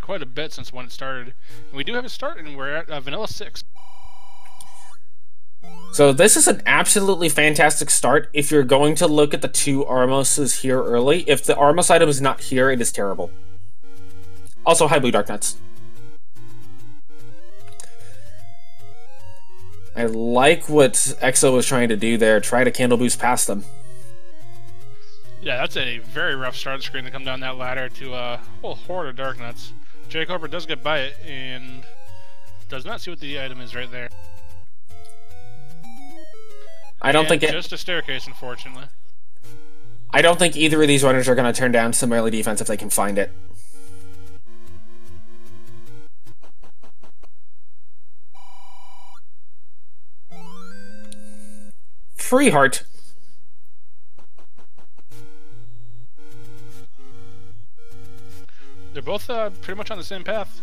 tournament quite a bit since when it started. And we do have a start, and we're at Vanilla 6. So this is an absolutely fantastic start if you're going to look at the two Armoses here early. If the Armos item is not here, it is terrible. Also, hi Blue Dark Nuts. I like what Exo was trying to do there, try to candle boost past them. Yeah, that's a very rough start screen to come down that ladder to a whole horde of Dark Nuts. jkoper does get by it, and does not see what the item is right there. I don't think just a staircase, unfortunately. I don't think either of these runners are going to turn down some early defense if they can find it. Free heart. They're both pretty much on the same path.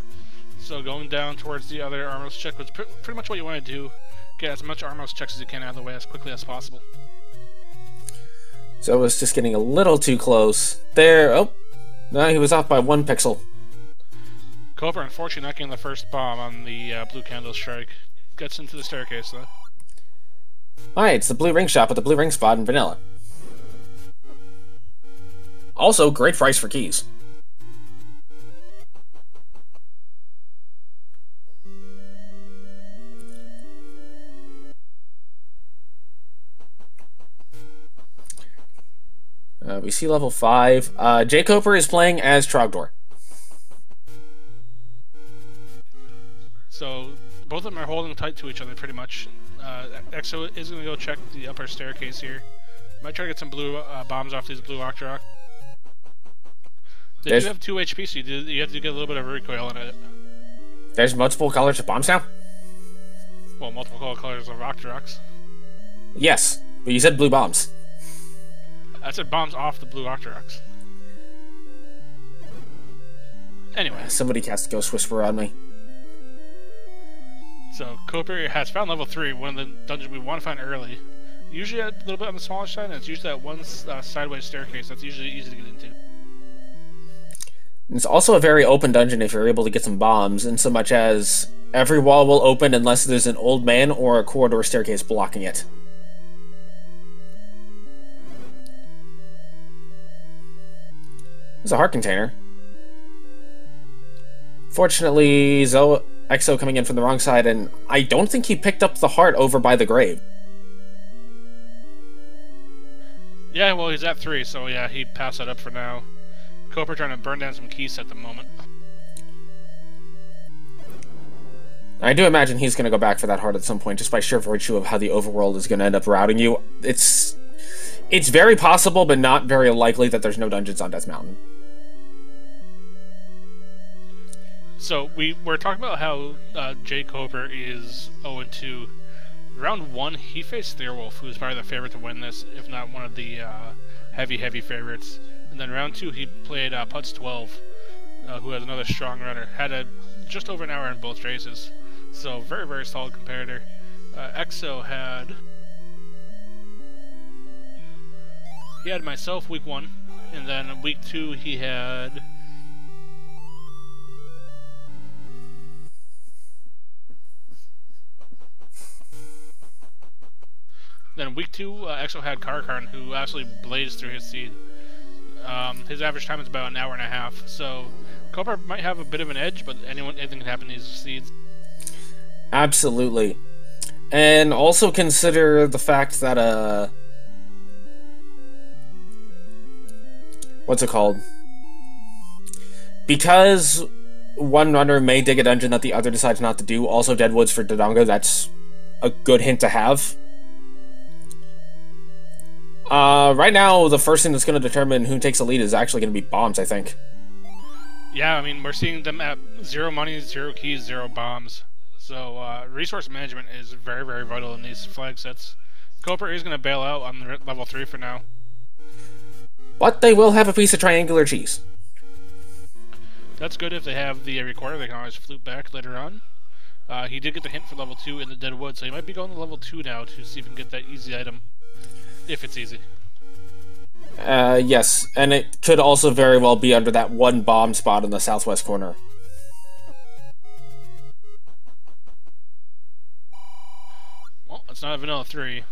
So going down towards the other Armos check was pretty much what you want to do. Get as much Armos checks as you can out of the way as quickly as possible. So it was just getting a little too close. There, oh, no, he was off by 1 pixel. jkoper, unfortunately, not getting the first bomb on the blue candle strike. Gets into the staircase, though. Alright, it's the blue ring shop with the blue ring spot in vanilla. Also, great price for keys. We see level 5. jkoper is playing as Trogdor. So, both of them are holding tight to each other, pretty much. Exo is going to go check the upper staircase here. Might try to get some blue bombs off these blue Octorok. They do have 2 HP, so you have to get a little bit of recoil in it. There's multiple colors of bombs now? Well, multiple colors of Octoroks. Yes, but you said blue bombs. I said bombs off the blue Octoroks. Anyway. Somebody cast Ghost Whisperer on me. So, jkoper has found level 3, one of the dungeons we want to find early. Usually a little bit on the smaller side, and it's usually that one sideways staircase that's usually easy to get into. It's also a very open dungeon if you're able to get some bombs, in so much as every wall will open unless there's an old man or a corridor staircase blocking it. There's a heart container. Fortunately, Exo coming in from the wrong side, and I don't think he picked up the heart over by the grave. Yeah, well, he's at 3, so yeah, he passed that up for now. jkoper trying to burn down some keys at the moment. I do imagine he's going to go back for that heart at some point, just by sheer virtue of how the overworld is going to end up routing you. It's very possible, but not very likely that there's no dungeons on Death Mountain. So, we're talking about how jkoper is 0-2. Round 1, he faced Theorwolf, who's probably the favorite to win this, if not one of the heavy favorites. And then round 2, he played Putz12, who has another strong runner. Had just over an hour in both races. So, very, very solid competitor. Exo had... He had myself week 1, and then week 2 he had... Then week 2, Exo had Karkarn, who absolutely blazed through his seed. His average time is about an hour and a half, so jkoper might have a bit of an edge, but anything can happen in these seeds. Absolutely. And also consider the fact that, what's it called? Because one runner may dig a dungeon that the other decides not to do, also Deadwoods for Dodongo, that's a good hint to have. Right now, the first thing that's going to determine who takes the lead is actually going to be bombs, I think. Yeah, I mean, we're seeing them at 0 money, 0 keys, 0 bombs. So, resource management is very, very vital in these flag sets. jkoper is going to bail out on the level 3 for now. But they will have a piece of triangular cheese. That's good if they have the recorder. They can always flute back later on. He did get the hint for level 2 in the Deadwood, so he might be going to level 2 now to see if he can get that easy item. If it's easy. Yes, and it could also very well be under that one bomb spot in the southwest corner. it's not a vanilla 3.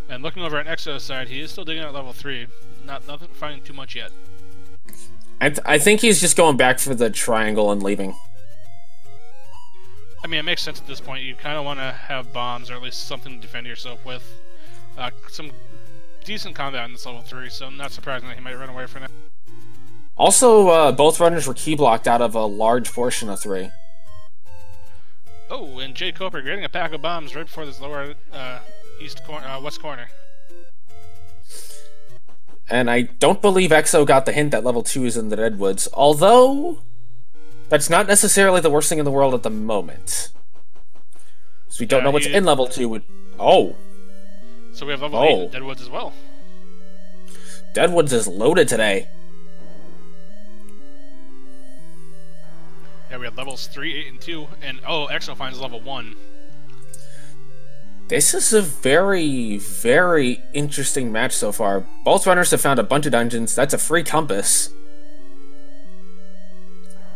And looking over at Exo's side, he is still digging at level 3. Nothing finding too much yet. I think he's just going back for the triangle and leaving. I mean, it makes sense at this point. You kind of want to have bombs, or at least something to defend yourself with. Some decent combat in this level 3, so I'm not surprising that he might run away for now. Also, both runners were key blocked out of a large portion of 3. Oh, and jkoper getting a pack of bombs right before this lower west corner. And I don't believe Exo got the hint that level 2 is in the Deadwoods, although that's not necessarily the worst thing in the world at the moment. So we don't know what's in level 2. Oh! So we have level 8 in Deadwoods as well. Deadwoods is loaded today. Yeah, we have levels 3, 8, and 2, and Exo finds level 1. This is a very, very interesting match so far. Both runners have found a bunch of dungeons. That's a free compass.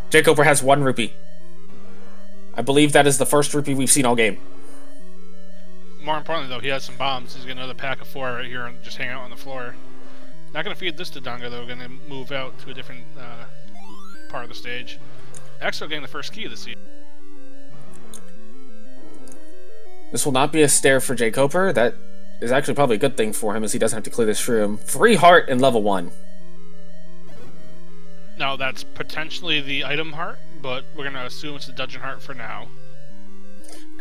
jkoper has 1 rupee. I believe that is the first rupee we've seen all game. More importantly, though, he has some bombs. He's got another pack of 4 right here and just hanging out on the floor. Not going to feed this to Donga, though. Going to move out to a different part of the stage. Exo getting the first key of the season. This will not be a stare for jkoper. That is actually probably a good thing for him, as he doesn't have to clear this room. Free heart in level 1. Now, that's potentially the item heart, but we're going to assume it's the dungeon heart for now.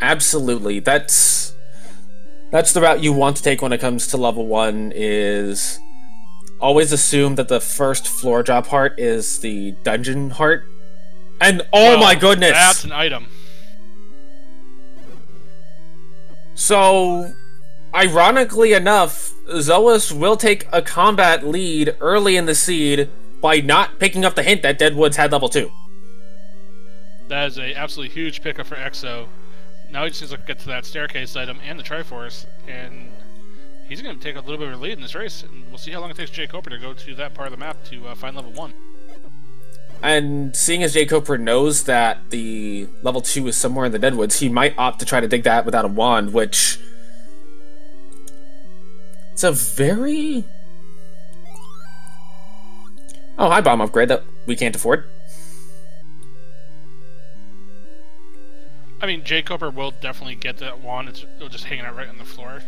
Absolutely. That's the route you want to take when it comes to level 1, is always assume that the first floor drop heart is the dungeon heart. And oh my goodness! That's an item. So, ironically enough, xoas will take a combat lead early in the seed by not picking up the hint that Deadwoods had level 2. That is a absolutely huge pickup for Exo. Now he just needs to get to that staircase item and the Triforce, and he's going to take a little bit of a lead in this race, and we'll see how long it takes jkoper to go to that part of the map to find level 1. And seeing as jkoper knows that the level 2 is somewhere in the Deadwoods, he might opt to try to dig that without a wand, which... It's a very... Oh, hi, bomb upgrade that we can't afford. I mean, jkoper will definitely get that wand. It's just hanging out right on the floor.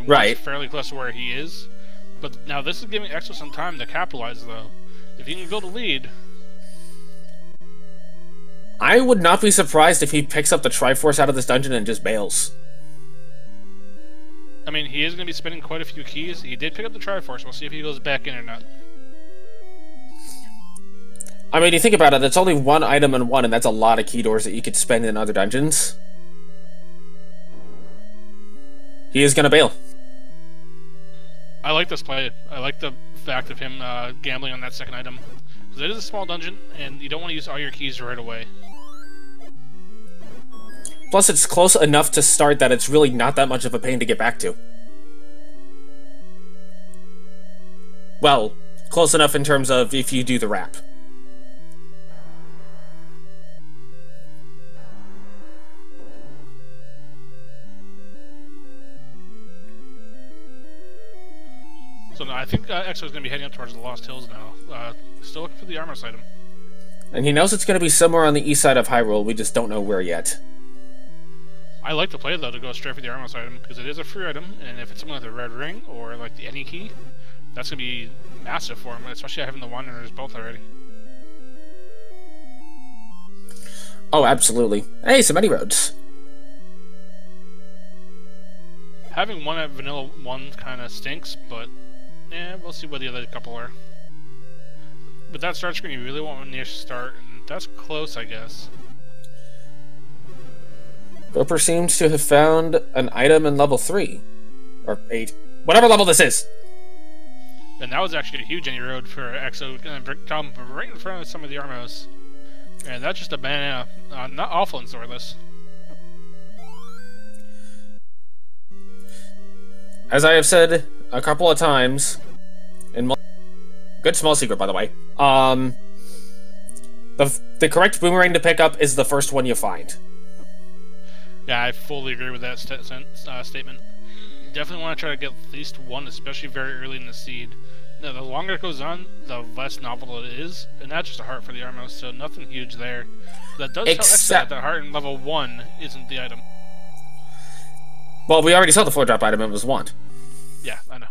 Right. Fairly close to where he is. But now this is giving Exo some time to capitalize, though. If he can build a lead... I would not be surprised if he picks up the Triforce out of this dungeon and just bails. I mean, he is going to be spending quite a few keys. He did pick up the Triforce. We'll see if he goes back in or not. I mean, you think about it, it's only 1 item in 1, and that's a lot of key doors that you could spend in other dungeons. He is going to bail. I like this play. I like the fact of him gambling on that second item. Because it is a small dungeon, and you don't want to use all your keys right away. Plus, it's close enough to start that it's really not that much of a pain to get back to. Well, close enough in terms of if you do the wrap. So no, I think Exo is going to be heading up towards the Lost Hills now. Still looking for the Armos item. And he knows it's going to be somewhere on the east side of Hyrule, we just don't know where yet. I like the play, though, to go straight for the Armos item, because it is a free item, and if it's something like the Red Ring, or like the Any Key, that's going to be massive for him, especially having the Wanderers both already. Oh, absolutely. Hey, some Any Roads. Having one at Vanilla 1 kind of stinks, but we'll see what the other couple are. With that start screen, you really want one near start, and that's close, I guess. jkoper seems to have found an item in level 3. Or 8. Whatever level this is! And that was actually a huge Any Road for Exo, going to come right in front of some of the Armos. And that's just a banana. Not awful in Swordless. As I have said a couple of times, good small secret, by the way, the correct boomerang to pick up is the first one you find. Yeah, I fully agree with that statement. definitely want to try to get at least one, especially very early in the seed. Now, the longer it goes on, the less novel it is, and not just a heart for the Armos, so nothing huge there. That does tell Exo that the heart in level 1 isn't the item. Well, we already saw the 4-drop item, it was wand. Yeah, I know.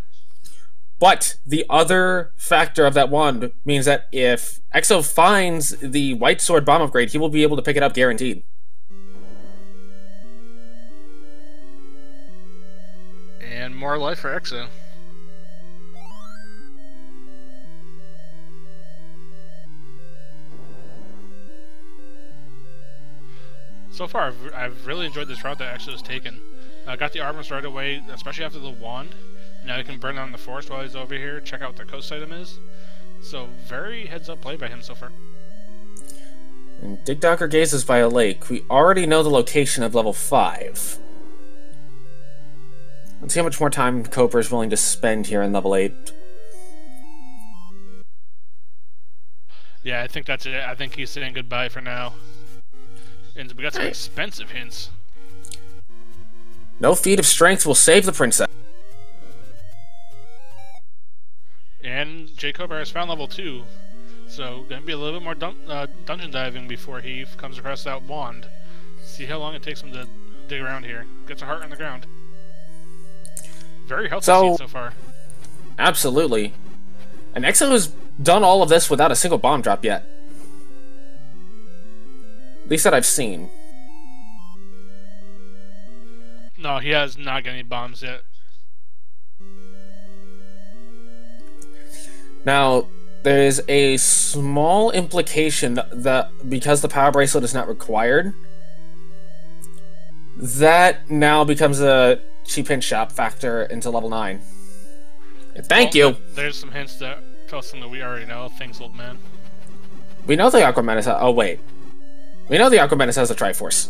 But the other factor of that wand means that if Exo finds the White Sword bomb upgrade, he will be able to pick it up guaranteed. And more life for Exo. So far, I've really enjoyed this route that Exo has taken. Got the Armors right away, especially after the wand. Now he can burn down the forest while he's over here, check out what the coast item is. So, very heads-up play by him so far. And Digdogger gazes by a lake. We already know the location of level 5. Let's see how much more time jkoper is willing to spend here in level 8. Yeah, I think that's it. I think he's saying goodbye for now. And we got some expensive hints. No feat of strength will save the princess. And jkoper has found level 2. So, gonna be a little bit more dungeon diving before he comes across that wand. See how long it takes him to dig around here. Gets a heart on the ground. Very healthy seed so far. Absolutely. And Exo has done all of this without a single bomb drop yet. At least that I've seen. No, he has not got any bombs yet. Now, there is a small implication that because the power bracelet is not required, that now becomes a cheap hint shop factor into level 9. Thank you! There's some hints that tell us something that we already know. Thanks, old man. We know the Aquamantis. Oh, wait. We know the Aquamantis has a Triforce.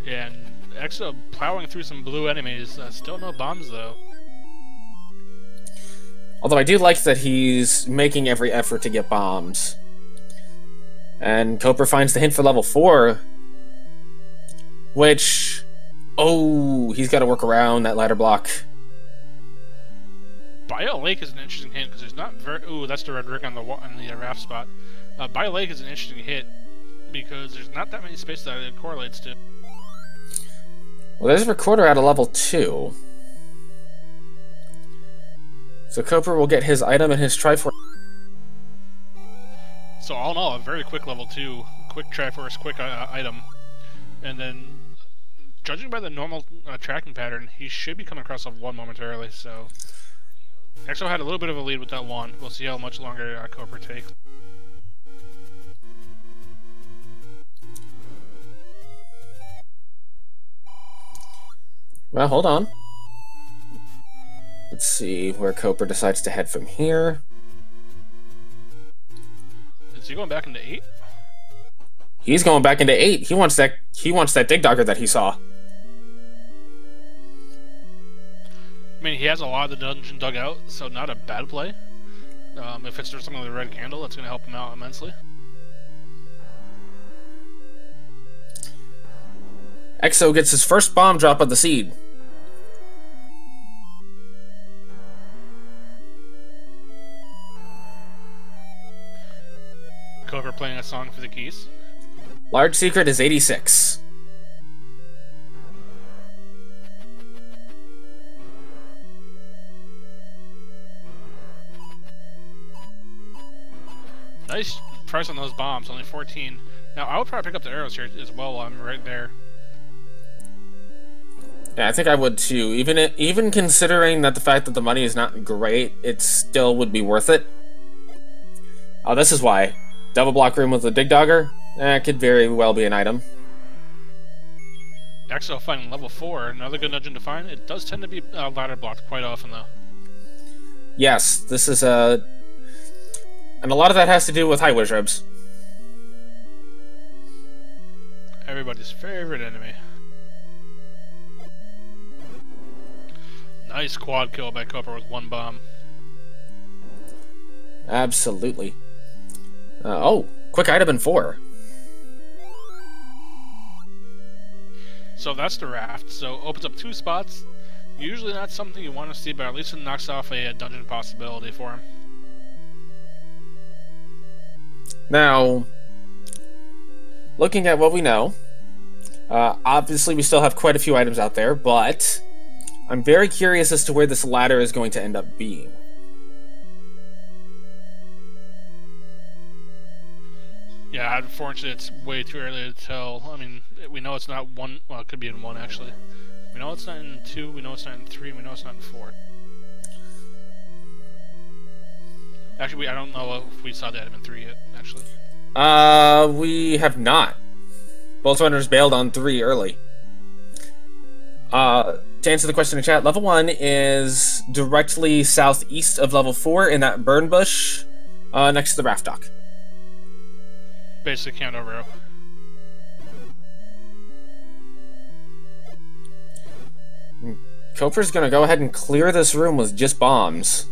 And Exo plowing through some blue enemies. Still no bombs, though. Although I do like that he's making every effort to get bombs. And jkoper finds the hint for level 4. Which... Oh, he's got to work around that ladder block. By a lake is an interesting hint, because there's not very... Ooh, that's the red rig on the raft spot. By a lake is an interesting hit, because there's not that many spaces that it correlates to. Well, there's a recorder at a level 2. So jkoper will get his item and his Triforce. So all in all, a very quick level 2, quick Triforce, quick item. And then, judging by the normal tracking pattern, he should be coming across level 1 momentarily, so... Exo had a little bit of a lead with that wand. We'll see how much longer jkoper takes. Well, hold on. Let's see where jkoper decides to head from here. Is he going back into 8? He's going back into 8. He wants that Digdogger that he saw. I mean, he has a lot of the dungeon dug out, so not a bad play. If it's something with a red candle, that's going to help him out immensely. Exo gets his first bomb drop of the seed. jkoper playing a song for the keys. Large secret is 86. Nice price on those bombs, only 14. Now, I would probably pick up the arrows here as well while I'm right there. Yeah, I think I would too. Even considering that the fact that the money is not great, it still would be worth it. Oh, this is why. Double block room with a Digdogger? Could very well be an item. Exo finding level 4, another good dungeon to find. It does tend to be ladder blocked quite often, though. Yes, this is a... And a lot of that has to do with high wizards. Everybody's favorite enemy. Nice quad kill by jkoper with 1 bomb. Absolutely. Oh, quick item in 4. So that's the raft. So opens up 2 spots. Usually not something you want to see, but at least it knocks off a dungeon possibility for him. Now, looking at what we know, obviously we still have quite a few items out there, but I'm very curious as to where this ladder is going to end up being. Yeah, unfortunately it's way too early to tell. I mean, we know it's not 1, well, it could be in 1 actually. We know it's not in 2, we know it's not in 3, and we know it's not in 4. Actually, I don't know if we saw the item in 3 yet, actually. We have not. Both runners bailed on 3 early. To answer the question in chat, level 1 is directly southeast of level 4 in that burn bush, next to the raft dock. Basically, Canto Row. Coper's gonna go ahead and clear this room with just bombs.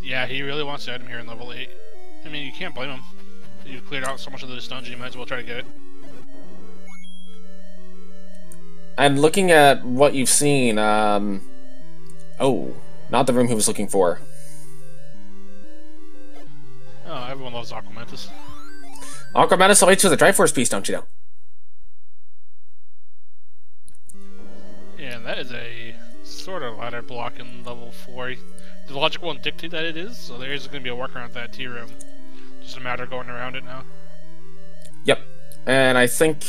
Yeah, he really wants the item here in level 8. I mean, you can't blame him. You cleared out so much of this dungeon, you might as well try to get it. And looking at what you've seen, oh, not the room he was looking for. Oh, everyone loves Aquamantis. Aquamantis awaits with a Triforce piece, don't you know? Yeah, and that is a sort of ladder block in level 4. The logic won't dictate that it is, so there is going to be a workaround that T room. Just a matter of going around it now. Yep. And I think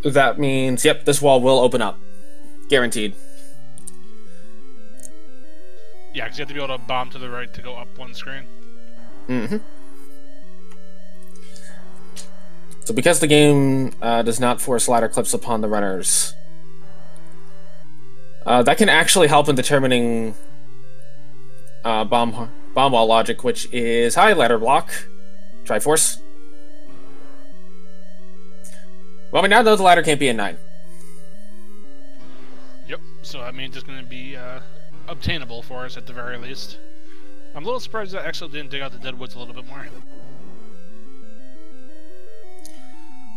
that means, yep, this wall will open up. Guaranteed. Yeah, because you have to be able to bomb to the right to go up one screen. Mm-hmm. So because the game does not force ladder clips upon the runners, that can actually help in determining bomb wall logic, which is high ladder block, Triforce. Well, we now know the ladder can't be in 9. Yep, so that means it's going to be obtainable for us at the very least. I'm a little surprised that Exo didn't dig out the dead woods a little bit more.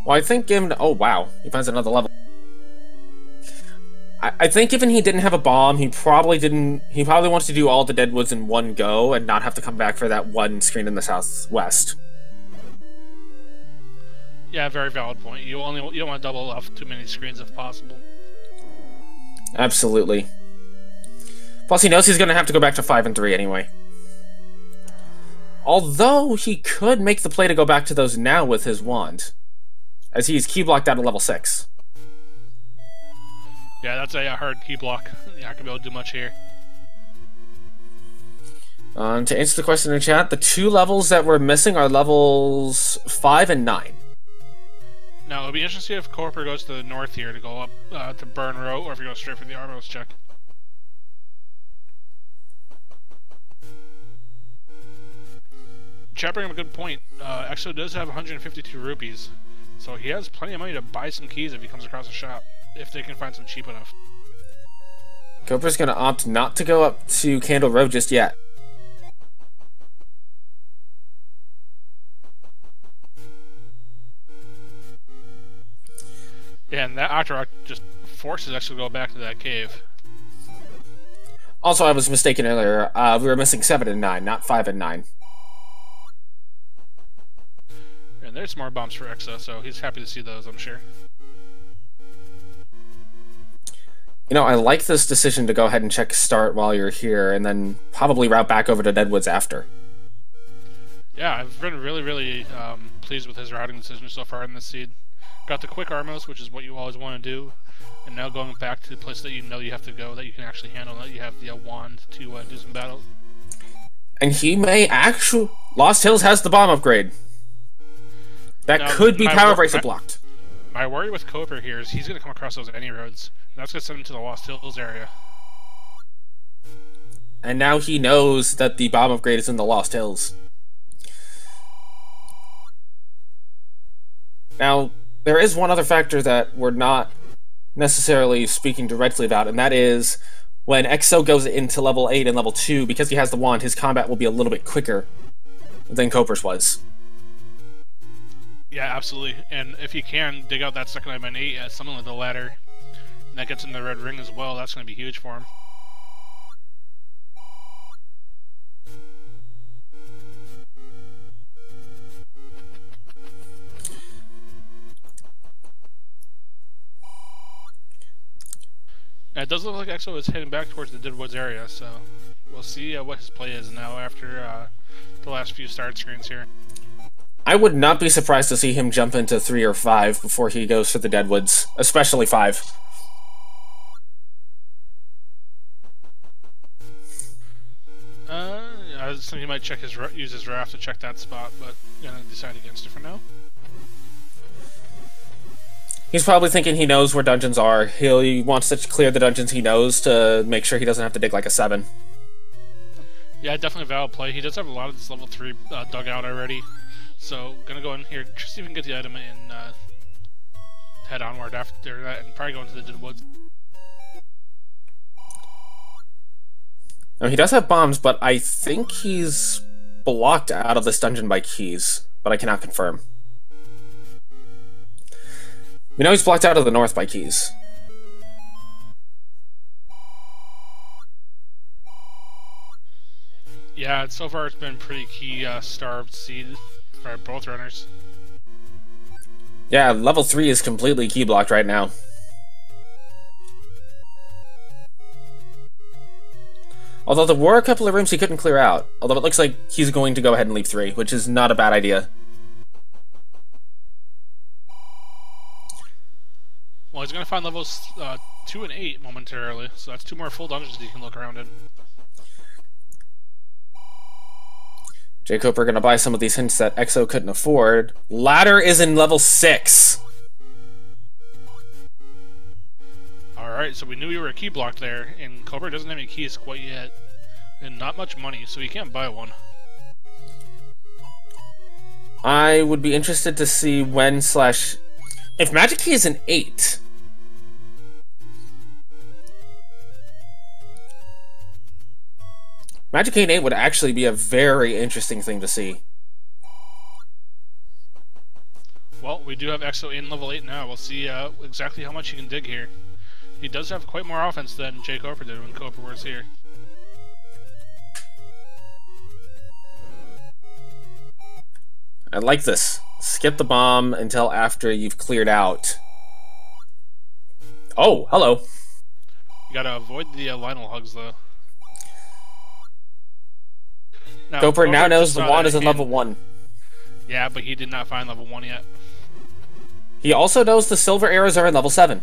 Well, I think given... Oh, wow. He finds another level. I think given he didn't have a bomb, he probably didn't... He probably wants to do all the dead woods in one go and not have to come back for that one screen in the southwest. Yeah, very valid point. You don't want to double off too many screens if possible. Absolutely. Plus, he knows he's going to have to go back to 5 and 3 anyway. Although, he could make the play to go back to those now with his wand, as he's key blocked out of level 6. Yeah, that's a hard key block. You're not going to be able to do much here. To answer the question in the chat, the 2 levels that we're missing are levels 5 and 9. Now, it'll be interesting to see if Corper goes to the north here to go up to Burn Row, or if he goes straight for the Armos check. Chat bringing up a good point. Exo does have 152 rupees, so he has plenty of money to buy some keys if he comes across a shop, if they can find some cheap enough. Coper's going to opt not to go up to Candle Row just yet. Yeah, and that Octorok just forces Exo to go back to that cave. Also, I was mistaken earlier. We were missing 7 and 9, not 5 and 9. And there's more bombs for Exo, so he's happy to see those, I'm sure. You know, I like this decision to go ahead and check start while you're here, and then probably route back over to Deadwoods after. Yeah, I've been really, really pleased with his routing decision so far in this seed. Got the quick Armos, which is what you always want to do, and now going back to the place that you know you have to go, that you can actually handle, that you have the wand to do some battles. And he may actually... Lost Hills has the bomb upgrade. That now, could be Power Bracelet blocked. My worry with Coper here is he's going to come across those any roads. And that's going to send him to the Lost Hills area. And now he knows that the bomb upgrade is in the Lost Hills. Now, there is one other factor that we're not necessarily speaking directly about, and that is when Exo goes into level 8 and level 2, because he has the wand, his combat will be a little bit quicker. than Coper's was. Yeah, absolutely. And if you can dig out that second item on 8 as something like the ladder, and that gets in the red ring as well, that's going to be huge for him. Now, it does look like Exo is heading back towards the Deadwoods area, so we'll see what his play is now after the last few start screens here. I would not be surprised to see him jump into 3 or 5 before he goes for the Deadwoods, especially 5. I was thinking he might use his raft to check that spot, but gonna decide against it for now. He's probably thinking he knows where dungeons are. He wants to clear the dungeons he knows to make sure he doesn't have to dig like a 7. Yeah, definitely a valid play. He does have a lot of this level 3 dug out already. So, gonna go in here, just see if we can get the item and head onward after that, and probably go into the Deadwoods. Now, he does have bombs, but I think he's blocked out of this dungeon by keys, but I cannot confirm. We know he's blocked out of the north by keys. Yeah, so far it's been pretty key starved seed for both runners. Yeah, level 3 is completely key blocked right now. Although there were a couple of rooms he couldn't clear out. Although it looks like he's going to go ahead and leave 3, which is not a bad idea. Well, he's going to find levels 2 and 8 momentarily, so that's 2 more full dungeons he can look around in. jkoper going to buy some of these hints that Exo couldn't afford. Ladder is in level 6! Alright, so we knew we were key blocked there, and Cobra doesn't have any keys quite yet, and not much money, so he can't buy one. I would be interested to see when slash... If Magic Key is an 8... Magic Key in 8 would actually be a very interesting thing to see. Well, we do have Exo in level 8 now. We'll see exactly how much he can dig here. He does have quite more offense than jkoper did when Cooper was here. I like this. Skip the bomb until after you've cleared out. Oh, hello. You gotta avoid the Lionel hugs, though. Cooper now knows the wand is in level 1. Yeah, but he did not find level 1 yet. He also knows the silver arrows are in level 7.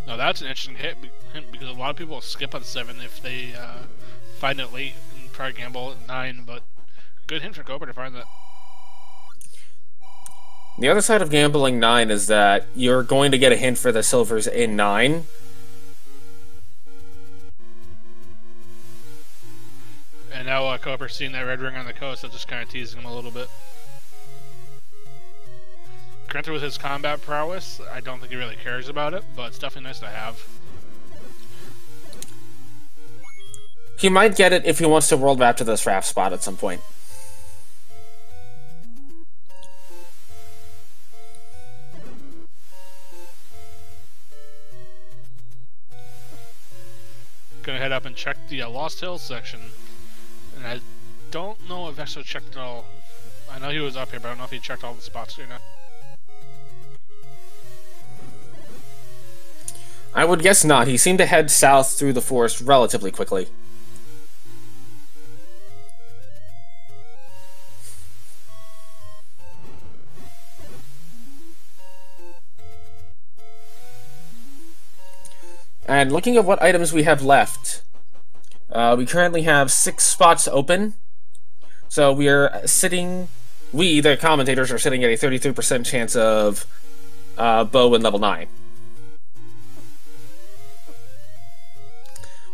Now that's an interesting hint because a lot of people will skip on 7 if they find it late and try to gamble at 9, but good hint for Cooper to find that. The other side of gambling 9 is that you're going to get a hint for the silvers in 9. And now Cooper's seeing that red ring on the coast, that's just kind of teasing him a little bit. Granted, with his combat prowess, I don't think he really cares about it, but it's definitely nice to have. He might get it if he wants to world map to this raft spot at some point. Gonna head up and check the Lost Hills section. And I don't know if Exo checked it all. I know he was up here, but I don't know if he checked all the spots or not. I would guess not. He seemed to head south through the forest relatively quickly. And looking at what items we have left, we currently have 6 spots open. So we are sitting... We, the commentators, are sitting at a 33% chance of bow in level 9.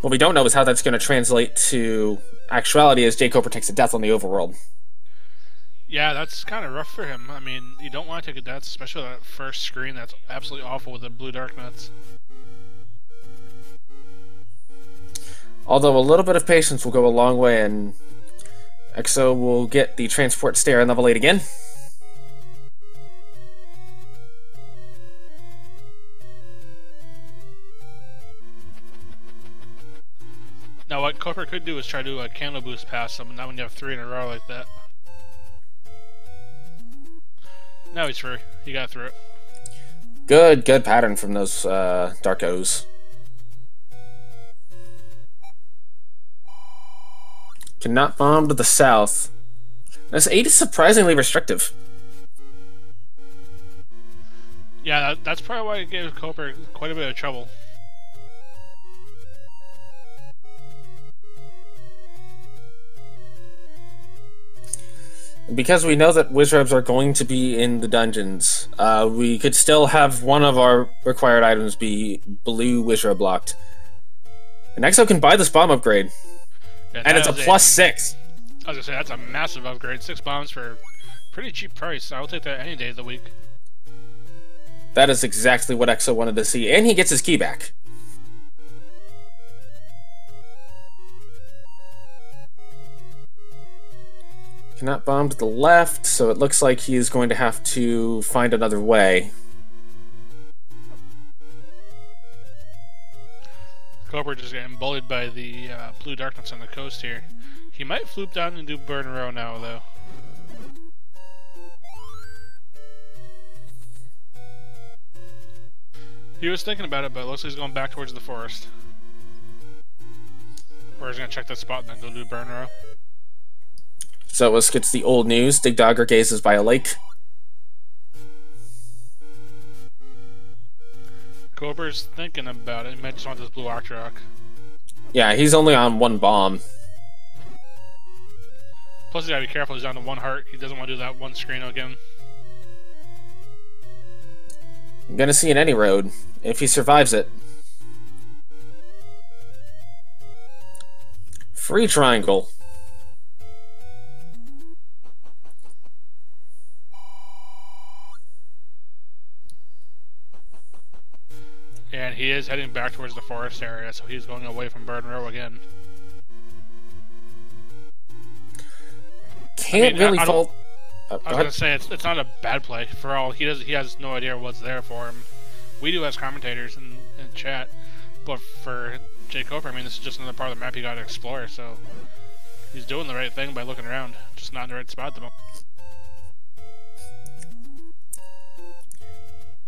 What we don't know is how that's going to translate to actuality as jkoper takes a death on the overworld. Yeah, that's kind of rough for him. I mean, you don't want to take a death, especially that first screen that's absolutely awful with the blue dark nuts. Although a little bit of patience will go a long way, and Exo will get the transport stair in level 8 again. Now what Cooper could do is try to do a candle boost past them, and not when you have 3 in a row like that. Now he's through. He got through it. Good pattern from those Darkos. Cannot bomb to the south. This 8 is surprisingly restrictive. Yeah, that's probably why it gave Cooper quite a bit of trouble. Because we know that Wizrebs are going to be in the dungeons, we could still have one of our required items be blue Wizreb blocked. And Exo can buy this bomb upgrade. Yeah, and it's a +6. I was gonna say, that's a massive upgrade. 6 bombs for a pretty cheap price. I will take that any day of the week. That is exactly what Exo wanted to see. And he gets his key back. Cannot bomb to the left, so it looks like he is going to have to find another way. Cooper just getting bullied by the blue darkness on the coast here. He might floop down and do burn row now, though. He was thinking about it, but it looks like he's going back towards the forest. Or he's going to check that spot and then go do burn row. Xoas gets the old news. Dig Dogger gazes by a lake. Cooper's thinking about it. He might just want this blue Octorok. Yeah, he's only on 1 bomb. Plus, you gotta be careful. He's down to 1 heart. He doesn't want to do that 1 screen again. I'm gonna see an any road if he survives it. Free triangle. And he is heading back towards the forest area, so he's going away from Burn Row again. Can't really fault. I was gonna say it's not a bad play. For all he has no idea what's there for him. We do as commentators in chat, but for jkoper, I mean, this is just another part of the map you got to explore. So he's doing the right thing by looking around, just not in the right spot at the moment.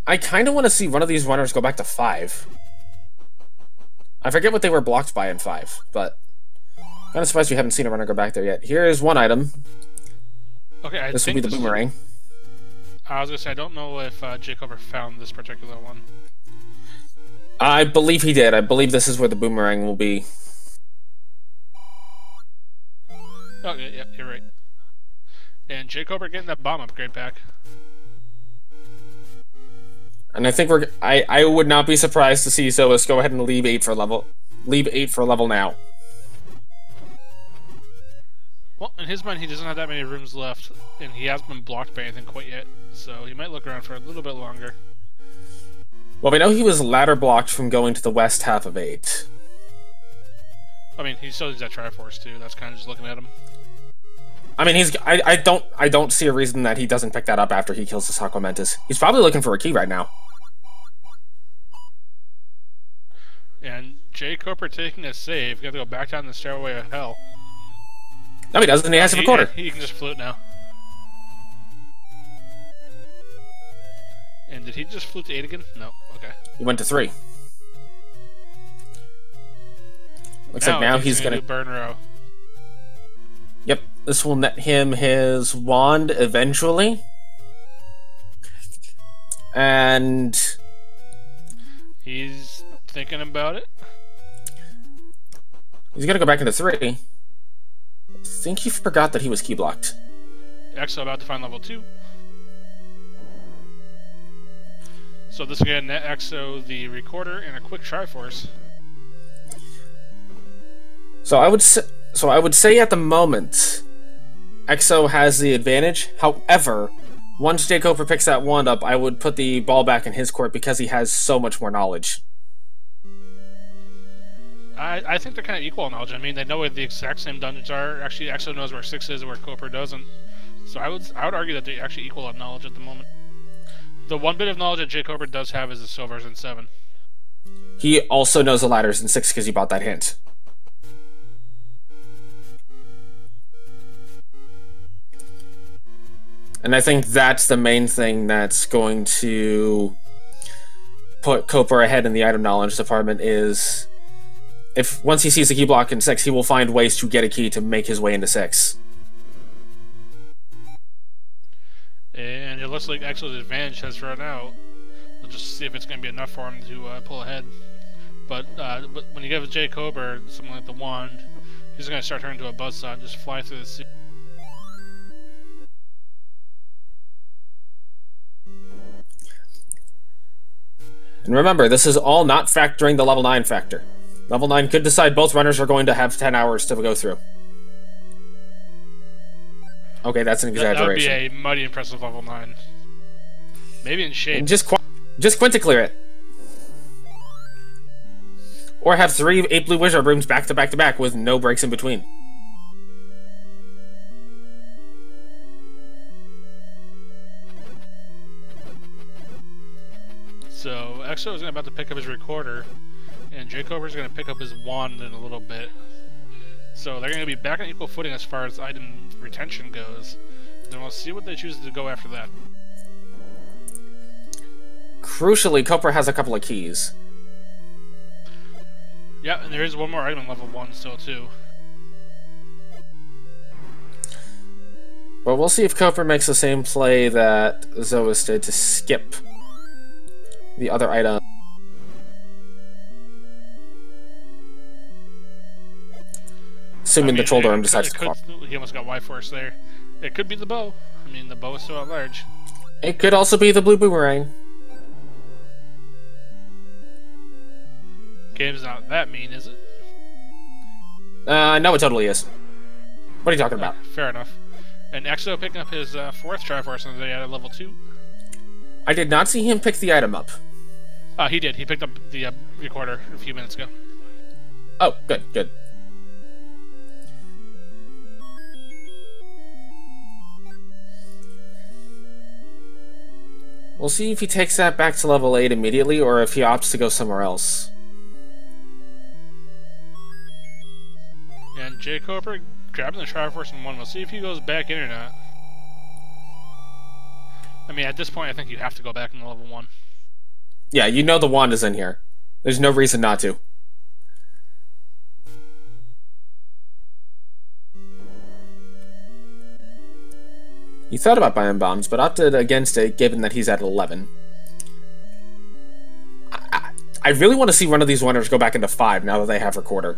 I kind of want to see one of these runners go back to 5. I forget what they were blocked by in 5, but I'm kind of surprised we haven't seen a runner go back there yet. Here is one item. Okay, this will be the boomerang. I was gonna say, I don't know if jkoper found this particular one. I believe he did. I believe this is where the boomerang will be. Oh, yeah, you're right. And jkoper getting that bomb upgrade back. And I think I would not be surprised to see Xoas go ahead and leave 8 for level now. Well, in his mind, he doesn't have that many rooms left, and he hasn't been blocked by anything quite yet, so he might look around for a little bit longer. Well, we know he was ladder blocked from going to the west half of 8. I mean, he still needs that Triforce too. That's kind of just looking at him. I mean, I don't see a reason that he doesn't pick that up after he kills the Sacramentus. He's probably looking for a key right now. And jkoper taking a save. You have to go back down the stairway of hell. No, he doesn't. He has a recorder. He can just flute now. And did he just flute to 8 again? No. Okay. He went to 3. Looks like now he's gonna do burn row. Yep, this will net him his wand eventually. And he's thinking about it. He's gonna go back into 3. I think he forgot that he was key blocked. Exo about to find level 2. So this again, net Exo the recorder and a quick Triforce. So I would say at the moment, Exo has the advantage. However, once jkoper picks that wand up, I would put the ball back in his court because he has so much more knowledge. I think they're kind of equal in knowledge. I mean, they know where the exact same dungeons are. Actually, Exo knows where 6 is, where Koper doesn't. So I would argue that they're actually equal in knowledge at the moment. The one bit of knowledge that jkoper does have is the silvers in 7. He also knows the ladders in 6 because he bought that hint. And I think that's the main thing that's going to put Koper ahead in the item knowledge department is if once he sees a key block in 6, he will find ways to get a key to make his way into 6. And it looks like Exo's advantage has run out. We'll just see if it's going to be enough for him to pull ahead. But when you give jkoper something like the wand, he's going to start turning into a buzzsaw and just fly through the sea. And remember, this is all not factoring the level 9 factor. Level 9 could decide both runners are going to have 10 hours to go through. Okay, that's an exaggeration. That would be a mighty impressive level 9. Maybe in shape. And just quinta clear it. Or have 3 8 blue wizard rooms back to back to back with no breaks in between. So Exo is about to pick up his recorder, and jkoper is going to pick up his wand in a little bit. So they're going to be back on equal footing as far as item retention goes. Then we'll see what they choose to go after that. Crucially, Koper has a couple of keys. Yeah, and there is one more item in level 1 still, too. But we'll see if Koper makes the same play that xoas did to skip the other item. Assuming the troll dorm decides to call. He almost got Y-Force there. It could be the bow. I mean, the bow is so at large. It could also be the blue boomerang. Game's not that mean, is it? No, it totally is. What are you talking about? Fair enough. And Exo picking up his 4th Triforce on the day at level 2. I did not see him pick the item up. He did. He picked up the recorder a few minutes ago. Oh, good, good. We'll see if he takes that back to level 8 immediately, or if he opts to go somewhere else. And jkoper grabbing the Triforce in 1. We'll see if he goes back in or not. I mean, at this point, I think you have to go back into level 1. Yeah, you know the wand is in here. There's no reason not to. He thought about buying bombs, but opted against it given that he's at 11. I really want to see one of these runners go back into 5 now that they have recorder.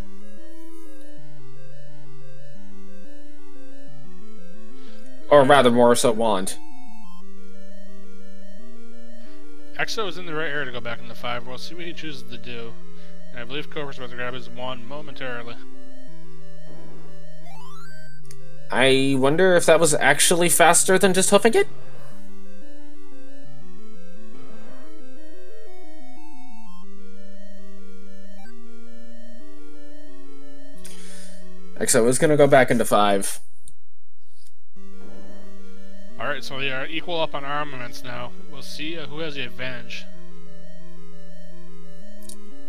Or rather, more so wand. Exo is in the right area to go back into 5. We'll see what he chooses to do. And I believe Koper's about to grab his wand momentarily. I wonder if that was actually faster than just hoofing it? Exo is going to go back into 5. Alright, so they are equal up on armaments now. We'll see who has the advantage.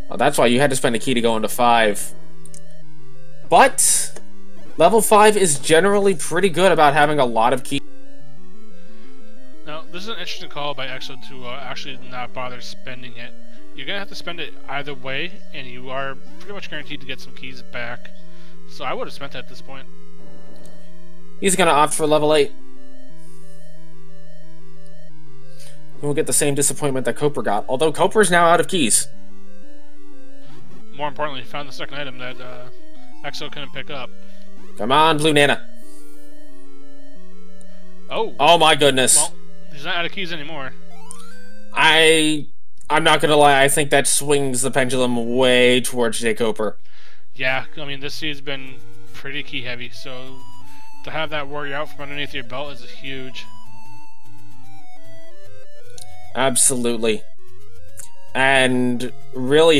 Well, that's why you had to spend a key to go into 5. But level 5 is generally pretty good about having a lot of keys. Now, this is an interesting call by Exo to actually not bother spending it. You're going to have to spend it either way, and you are pretty much guaranteed to get some keys back. So I would have spent it at this point. He's going to opt for level 8. We'll get the same disappointment that Koper got, although Koper's now out of keys. More importantly, he found the second item that Exo couldn't pick up. Come on, Blue Nana. Oh! Oh my goodness. Well, he's not out of keys anymore. I'm not gonna lie, I think that swings the pendulum way towards jkoper. Yeah, I mean, this seed's been pretty key heavy, so to have that warrior out from underneath your belt is huge. Absolutely. And really,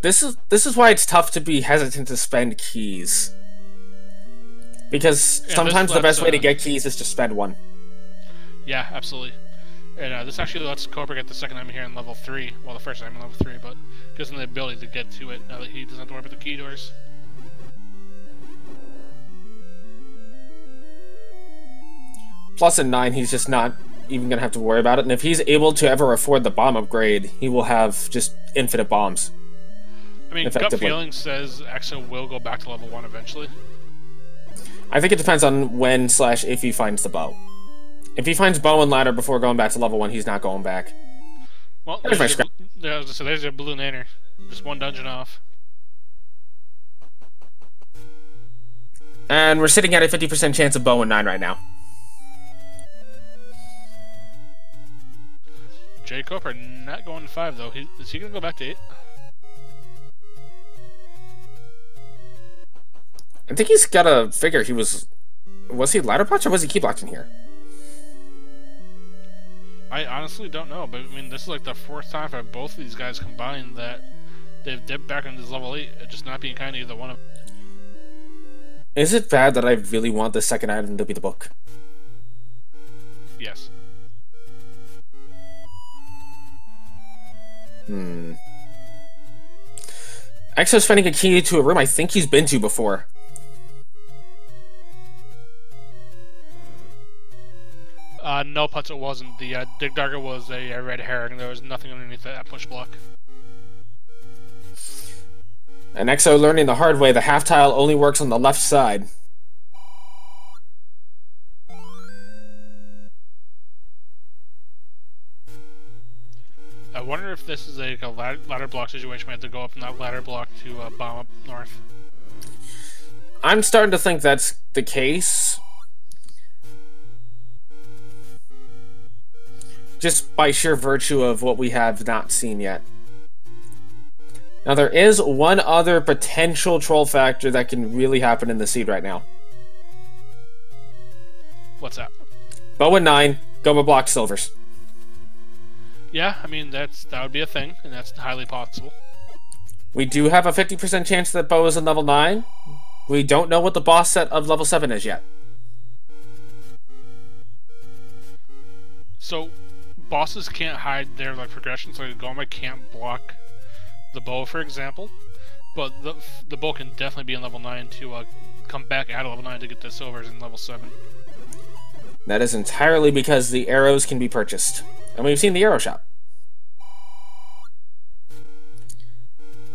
this this is why it's tough to be hesitant to spend keys. Because sometimes the best way to get keys is to spend one. Yeah, absolutely. And this actually lets Cobra get the second item here in level 3. Well, the first item in level 3, but gives him the ability to get to it now that he doesn't have to worry about the key doors. Plus in 9, he's just not even going to have to worry about it. And if he's able to ever afford the bomb upgrade, he will have just infinite bombs. I mean, gut feeling says Exo will go back to level 1 eventually. I think it depends on when / if he finds the bow. If he finds bow and ladder before going back to level 1, he's not going back. Well, there's your blue nanner. Just one dungeon off. And we're sitting at a 50% chance of bow and 9 right now. jkoper not going to 5 though. Is he going to go back to 8? I think he's got to figure he was he ladder blocked or was he key blocked in here? I honestly don't know, but I mean, this is like the 4th time for both of these guys combined that they've dipped back into this level 8, just not being kind to either one of them. Is it bad that I really want this second item to be the book? Yes. Exo's finding a key to a room I think he's been to before. No, Putz, it wasn't. The Dig Dagger was a red herring. There was nothing underneath that push block. And Exo learning the hard way, the half tile only works on the left side. I wonder if this is a ladder block situation. We have to go up from that ladder block to bomb up north. I'm starting to think that's the case. Just by sheer virtue of what we have not seen yet. Now there is one other potential troll factor that can really happen in the seed right now. What's that? Bow and 9, Goma block silvers. Yeah, I mean that would be a thing, and that's highly possible. We do have a 50% chance that Bow is in level 9. We don't know what the boss set of level 7 is yet. So bosses can't hide their progressions, like Goma can't block the bow, for example, but the bow can definitely be in level 9 to come back out of level 9 to get the silvers in level 7. That is entirely because the arrows can be purchased. And we've seen the arrow shop.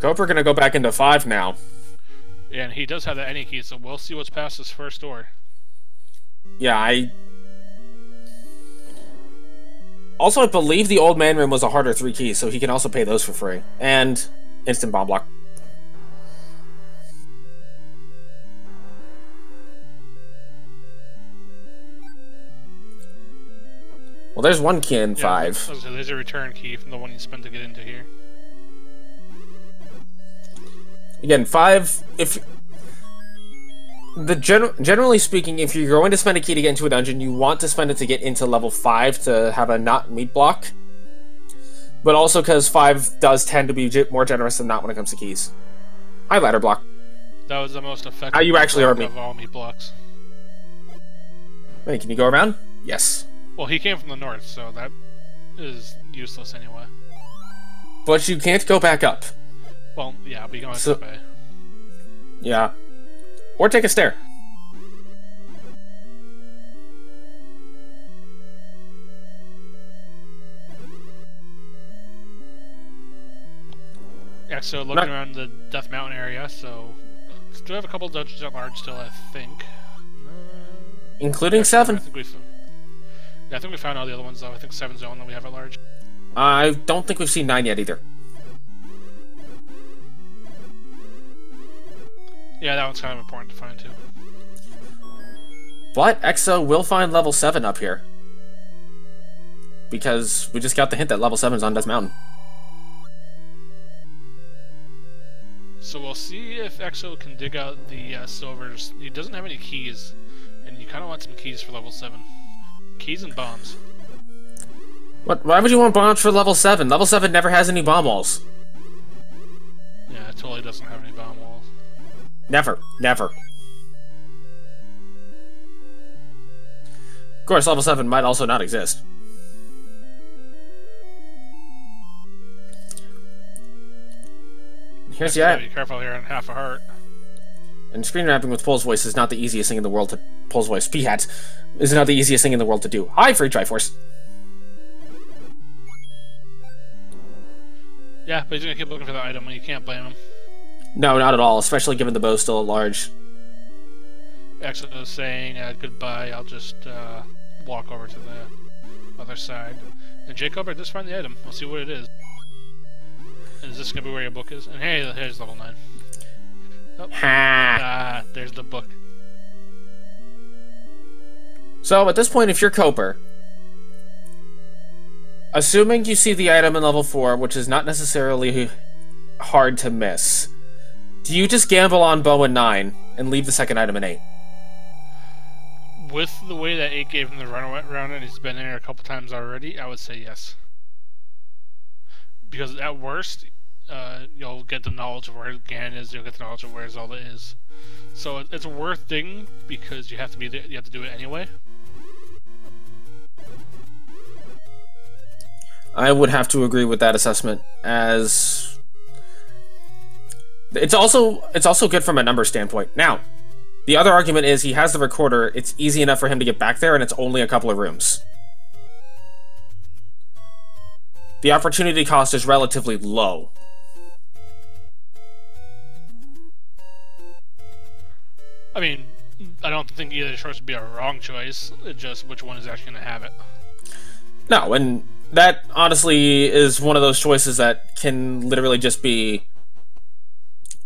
Coper gonna go back into 5 now. Yeah, and he does have the any key, so we'll see what's past this first door. Yeah, I believe the old man room was a harder 3 keys, so he can also pay those for free. And instant bomb block. Well, there's one key in 5. So there's a return key from the one you spent to get into here. Again, 5, generally speaking, if you're going to spend a key to get into a dungeon, you want to spend it to get into level 5 to have a not meat block. But also because 5 does tend to be more generous than not when it comes to keys. Hi, ladder block. That was the most effective How you actually are of all meat blocks. Wait, can you go around? Yes. Well, he came from the north, so that is useless anyway. But you can't go back up. Well, yeah, but you can always go back. Yeah. Or take a stair. Yeah, so looking around the Death Mountain area, so still have a couple dungeons at large still, I think. Including 7. I think we found all the other ones, though. I think 7's the one that we have at large. I don't think we've seen 9 yet, either. Yeah, that one's kind of important to find, too. But Exo will find level 7 up here. Because we just got the hint that level 7 is on Death Mountain. So we'll see if Exo can dig out the silvers. He doesn't have any keys, and you kind of want some keys for level 7. Keys and bombs. What? Why would you want bombs for level 7? Level 7 never has any bomb walls. Yeah, it totally doesn't have any bomb walls. Never. Never. Of course, level 7 might also not exist. Here's the Be careful here on half a heart. And screen wrapping with Pole's voice is not the easiest thing in the world to... Pole's voice, P-hat, is not the easiest thing in the world to do. Hi, Free Triforce! Yeah, but he's gonna keep looking for the item, and you can't blame him. No, not at all, especially given the bow's still at large. Exo is saying goodbye, I'll just walk over to the other side. And jkoper just find the item. We'll see what it is. And is this gonna be where your book is? And hey, here's level 9. Oh. Ah, there's the book. So, at this point, if you're Koper, assuming you see the item in level 4, which is not necessarily hard to miss, do you just gamble on bow in 9 and leave the second item in 8? With the way that 8 gave him the runaround and he's been there a couple times already, I would say yes. Because at worst, you'll get the knowledge of where Gan is, you'll get the knowledge of where Zelda is. So it's worth digging because you have to be there, you have to do it anyway. I would have to agree with that assessment, as it's also good from a number standpoint. Now, the other argument is he has the recorder, it's easy enough for him to get back there, and it's only a couple of rooms. The opportunity cost is relatively low. I mean, I don't think either choice would be a wrong choice, it's just which one is actually going to have it. No, and that, honestly, is one of those choices that can literally just be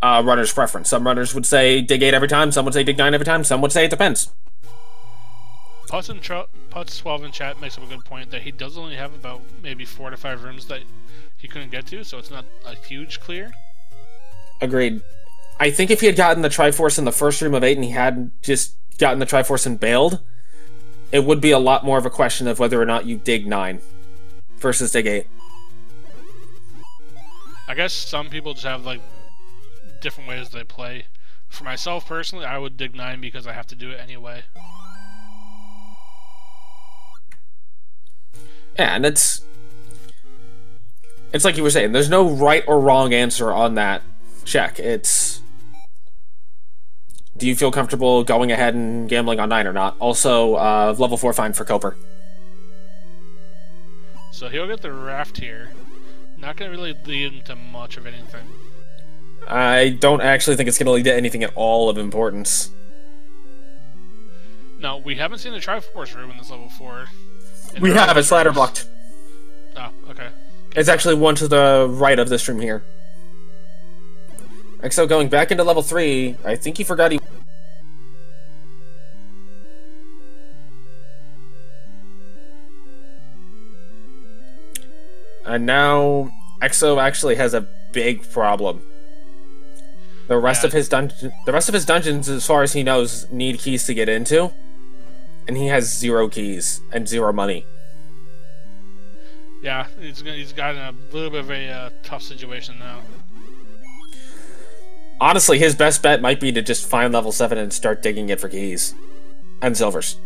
runner's preference. Some runners would say dig 8 every time, some would say dig 9 every time, some would say it depends. Putz12 in chat makes up a good point that he does only have about maybe 4 to 5 rooms that he couldn't get to, so it's not a huge clear. Agreed. I think if he had gotten the Triforce in the first room of 8 and he hadn't just gotten the Triforce and bailed, it would be a lot more of a question of whether or not you dig 9 versus dig 8. I guess some people just have, like, different ways they play. For myself, personally, I would dig 9 because I have to do it anyway. Yeah, and it's like you were saying, there's no right or wrong answer on that check. It's, do you feel comfortable going ahead and gambling on 9 or not? Also, level 4 fine for Koper. So he'll get the raft here. Not going to really lead him to much of anything. I don't actually think it's going to lead to anything at all of importance. No, we haven't seen the Triforce room in this level 4. We have, it's ladder blocked. Oh, okay. It's actually one to the right of this room here. So going back into level 3, I think he forgot he... And now, Exo actually has a big problem. The rest of his dungeons, as far as he knows, need keys to get into, and he has 0 keys and 0 money. Yeah, he's got in a little bit of a tough situation now. Honestly, his best bet might be to just find level 7 and start digging it for keys and silvers.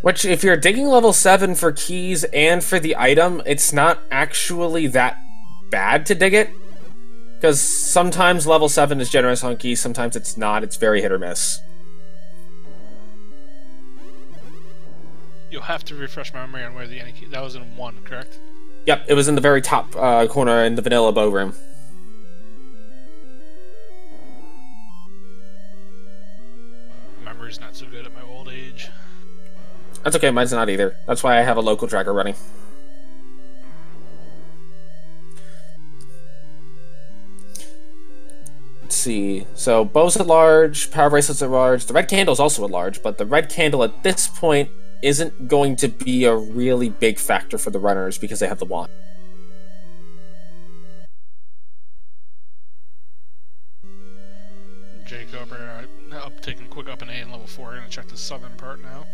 Which, if you're digging level 7 for keys and for the item, it's not actually that bad to dig it. Because sometimes level 7 is generous on keys, sometimes it's not. It's very hit or miss. You'll have to refresh my memory on where the any key... That was in 1, correct? Yep, it was in the very top corner in the vanilla bow room. Memory's not so good at my old age. That's okay, mine's not either. That's why I have a local tracker running. Let's see. So, bows at large, power bracelets at large. The red candle's also at large, but the red candle at this point isn't going to be a really big factor for the runners because they have the wand. jkoper taking quick up an A in level 4. We're going to check the southern part now.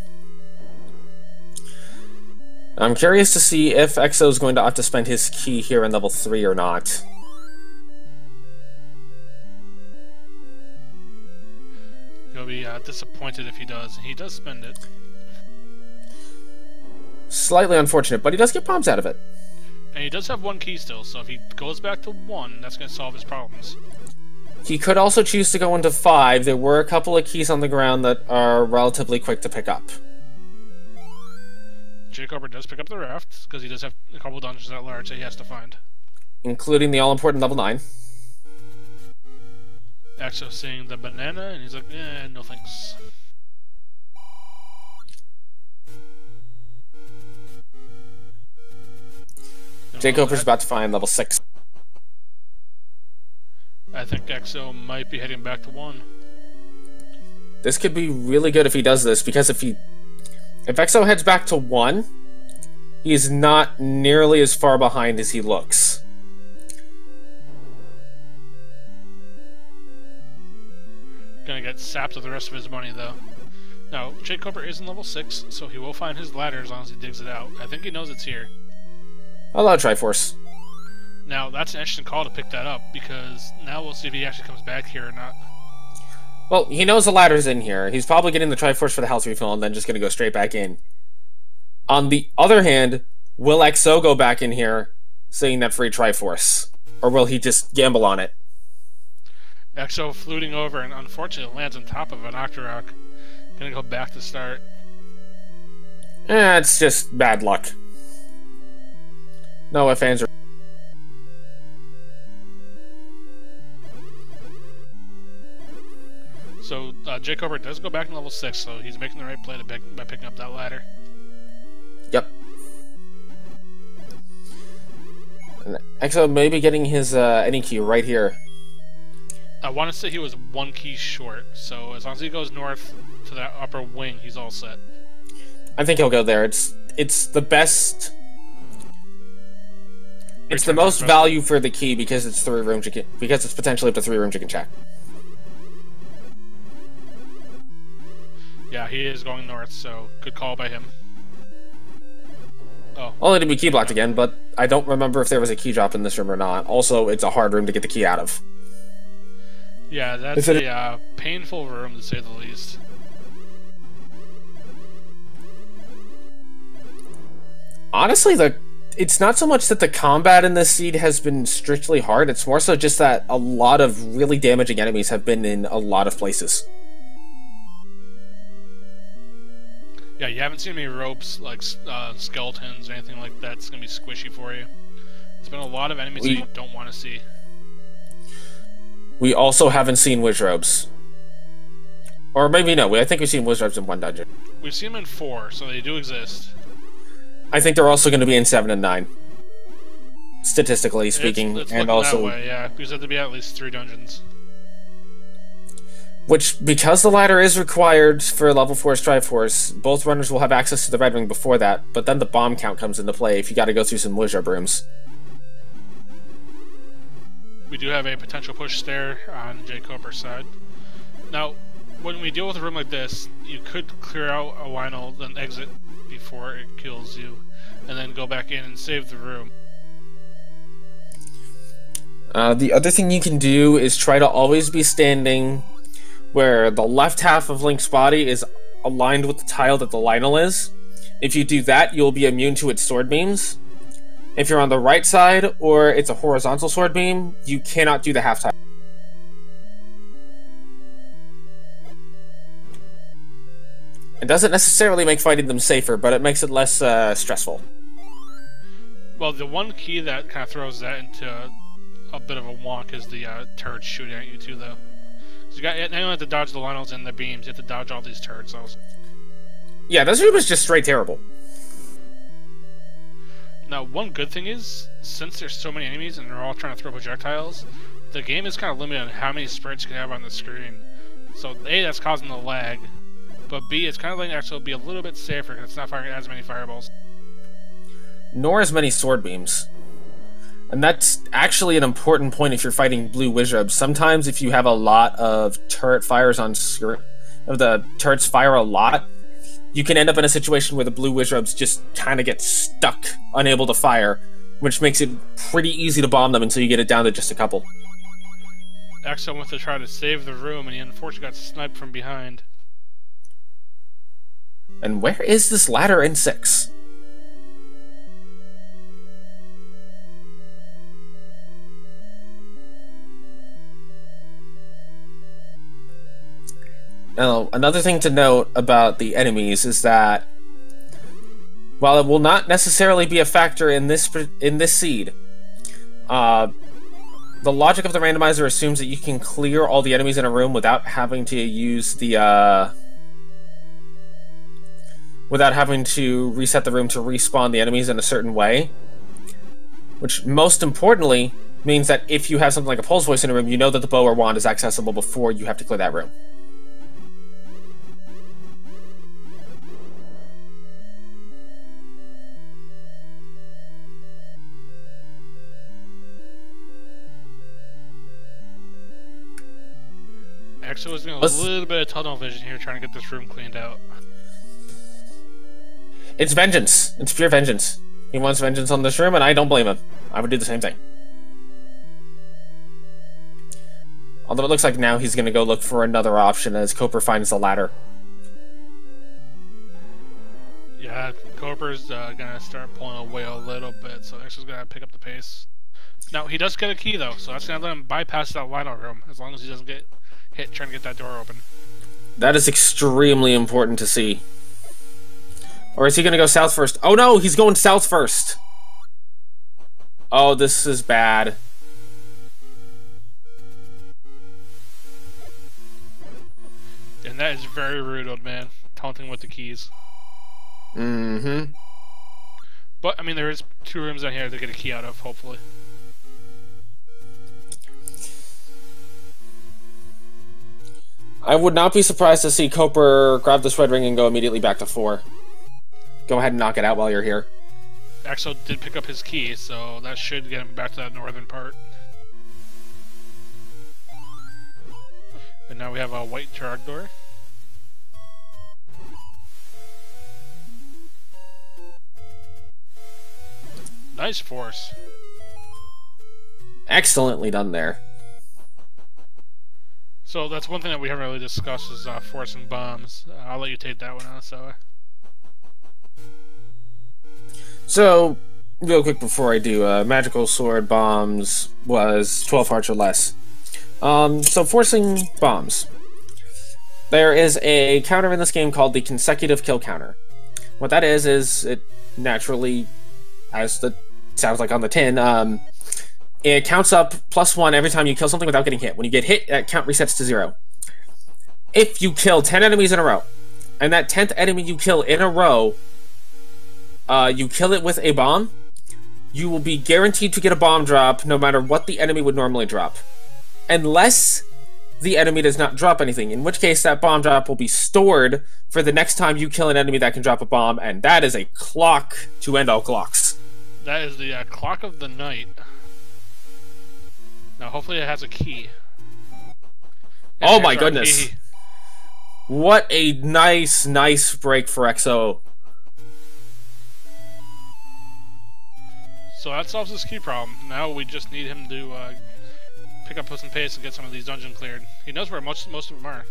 I'm curious to see if Exo is going to have to spend his key here in level 3 or not. He'll be disappointed if he does. He does spend it. Slightly unfortunate, but he does get bombs out of it. And he does have 1 key still, so if he goes back to 1, that's going to solve his problems. He could also choose to go into 5. There were a couple of keys on the ground that are relatively quick to pick up. jkoper does pick up the raft, because he does have a couple dungeons at large that he has to find. Including the all-important level 9. Exo seeing the banana, and he's like, eh, no thanks. jkoper's about to find level 6. I think Exo might be heading back to 1. This could be really good if he does this, because if Exo heads back to 1, he's not nearly as far behind as he looks. Gonna get sapped of the rest of his money, though. Now, jkoper is in level 6, so he will find his ladder as long as he digs it out. I think he knows it's here. Hello, Triforce. Now, that's an interesting call to pick that up, because now we'll see if he actually comes back here or not. Well, he knows the ladder's in here. He's probably getting the Triforce for the health refill and then just going to go straight back in. On the other hand, will Exo go back in here seeing that free Triforce? Or will he just gamble on it? Exo fluting over and unfortunately lands on top of an Octorok. Gonna go back to start. It's just bad luck. No ifs, ands, or... So, jkoper does go back to level 6, so he's making the right play by picking up that ladder. Yep. And Exo may be getting his any key right here. I want to say he was 1 key short, so as long as he goes north to that upper wing, he's all set. I think he'll go there. It's the best... It's the most value for the key because it's 3 rooms because it's potentially up to 3 rooms you can check. Yeah, he is going north, so good call by him. Oh. Only to be key blocked again, but I don't remember if there was a key drop in this room or not. Also, it's a hard room to get the key out of. Yeah, that's a painful room to say the least. Honestly, it's not so much that the combat in this seed has been strictly hard, it's more so just that a lot of really damaging enemies have been in a lot of places. Yeah, you haven't seen any ropes, like skeletons or anything like that. It's going to be squishy for you. It's been a lot of enemies that you don't want to see. We also haven't seen wizrobes. Or maybe no, I think we've seen wizrobes in 1 dungeon. We've seen them in 4, so they do exist. I think they're also going to be in 7 and 9. Statistically speaking, it's and also... that way, yeah, because there have to be at least 3 dungeons. Which, because the ladder is required for level 4 Triforce, both runners will have access to the Red Ring before that, but then the bomb count comes into play if you gotta go through some wizard rooms. We do have a potential push stair on jkoper's side. Now, when we deal with a room like this, you could clear out a Lionel, then exit before it kills you, and then go back in and save the room. The other thing you can do is try to always be standing where the left half of Link's body is aligned with the tile that the Lionel is. If you do that, you'll be immune to its sword beams. If you're on the right side, or it's a horizontal sword beam, you cannot do the half tile. It doesn't necessarily make fighting them safer, but it makes it less stressful. Well, the one key that kind of throws that into a bit of a wonk is the turrets shooting at you too, though. You don't have to dodge the Lionels and the beams, you have to dodge all these turrets also. Yeah, this room is just straight terrible. Now, one good thing is, since there's so many enemies and they're all trying to throw projectiles, the game is kind of limited on how many sprints you can have on the screen. So, A, that's causing the lag, but B, it's kind of letting Axel be a little bit safer because it's not firing as many fireballs. Nor as many sword beams. And that's actually an important point if you're fighting blue wizards. Sometimes if you have a lot of turret fires on screen, of the turrets fire a lot, you can end up in a situation where the blue wizards just kind of get stuck, unable to fire, which makes it pretty easy to bomb them until you get it down to just a couple. Exo went to try to save the room, and he unfortunately got sniped from behind. And where is this ladder in 6? Now, another thing to note about the enemies is that while it will not necessarily be a factor in this seed, the logic of the randomizer assumes that you can clear all the enemies in a room without having to use the without having to reset the room to respawn the enemies in a certain way. Which, most importantly, means that if you have something like a pulse voice in a room, you know that the bow or wand is accessible before you have to clear that room. Exo was doing a little bit of tunnel vision here, trying to get this room cleaned out. It's vengeance. It's pure vengeance. He wants vengeance on this room, and I don't blame him. I would do the same thing. Although it looks like now he's going to go look for another option as jkoper finds the ladder. Yeah, jkoper's going to start pulling away a little bit, so Exo's going to pick up the pace. Now, he does get a key, though, so that's going to let him bypass that light-out room, as long as he doesn't get hit trying to get that door open. That is extremely important to see. Or is he going to go south first? Oh no, he's going south first! Oh, this is bad. And that is very rude, old man. Taunting with the keys. Mm-hmm. But, I mean, there is 2 rooms down here to get a key out of, hopefully. I would not be surprised to see jkoper grab this red ring and go immediately back to 4. Go ahead and knock it out while you're here. Exo did pick up his key, so that should get him back to that northern part. And now we have a white trapdoor. Nice force. Excellently done there. So that's one thing that we haven't really discussed is force and bombs. I'll let you take that one on, so. So, real quick before I do, magical sword bombs was 12 hearts or less. So forcing bombs. There is a counter in this game called the consecutive kill counter. What that is it naturally, as the sounds like on the tin, it counts up +1 every time you kill something without getting hit. When you get hit, that count resets to 0. If you kill 10 enemies in a row, and that 10th enemy you kill in a row, you kill it with a bomb, you will be guaranteed to get a bomb drop no matter what the enemy would normally drop. Unless the enemy does not drop anything, in which case that bomb drop will be stored for the next time you kill an enemy that can drop a bomb, and that is a clock to end all clocks. That is the clock of the night. Now, hopefully it has a key. And oh my goodness. Key. What a nice break for Exo. So that solves this key problem. Now we just need him to pick up some pace and get some of these dungeons cleared. He knows where most of them are.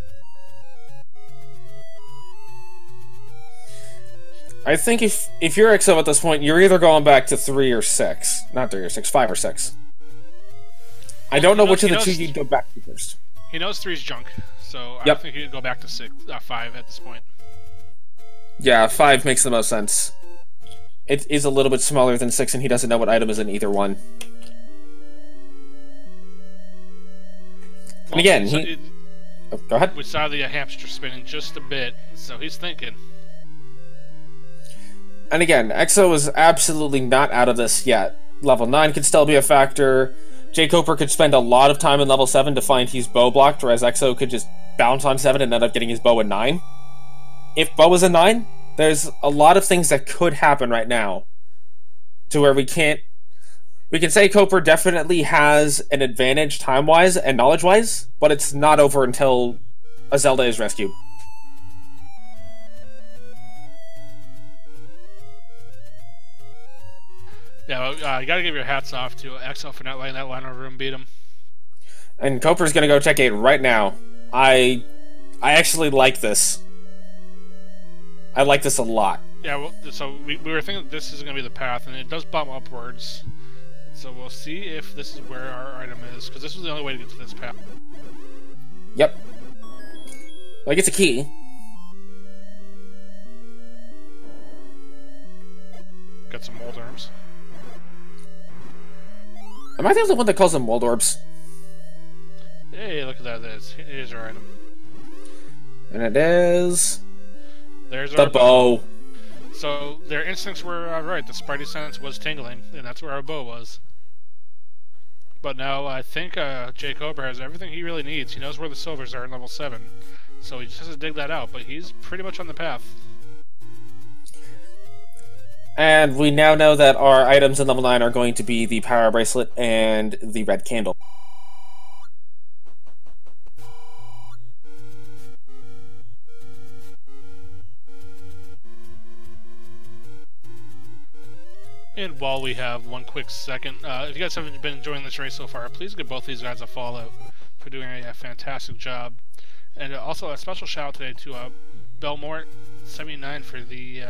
I think if you're Exo at this point, you're either going back to 3 or 6. Not 3 or 6, 5 or 6. I don't know which of the two you'd go back to first. He knows 3's junk, so yep. I think he'd go back to 5 at this point. Yeah, 5 makes the most sense. It is a little bit smaller than 6, and he doesn't know what item is in either one. And again, oh, go ahead. We saw the hamster spinning just a bit, so he's thinking. And again, Exo is absolutely not out of this yet. Level 9 could still be a factor. jkoper could spend a lot of time in level 7 to find he's bow blocked, whereas Exo could just bounce on 7 and end up getting his bow at 9. If bow is a 9, there's a lot of things that could happen right now to where we can say jkoper definitely has an advantage time-wise and knowledge-wise, but it's not over until a Zelda is rescued. Yeah, well, you gotta give your hats off to Exo for not letting that line of room beat him. And Coper's gonna go check 8 right now. I actually like this. I like this a lot. Yeah, well, so we were thinking that this is gonna be the path, and it does bump upwards. So we'll see if this is where our item is, because this was the only way to get to this path. Yep. Like, it's a key. Got some mold arms. Am I the only one that calls them mold orbs? Hey, look at that. It is our item. And it is... There's the our bow. So their instincts were right. The Spidey sense was tingling, and that's where our bow was. But now I think jkoper has everything he really needs. He knows where the silvers are in level 7. So he just has to dig that out, but he's pretty much on the path. And we now know that our items in level 9 are going to be the power bracelet and the red candle. And while we have one quick second, if you guys haven't been enjoying this race so far, please give both these guys a follow for doing a fantastic job. And also a special shout out today to Belmort79 for the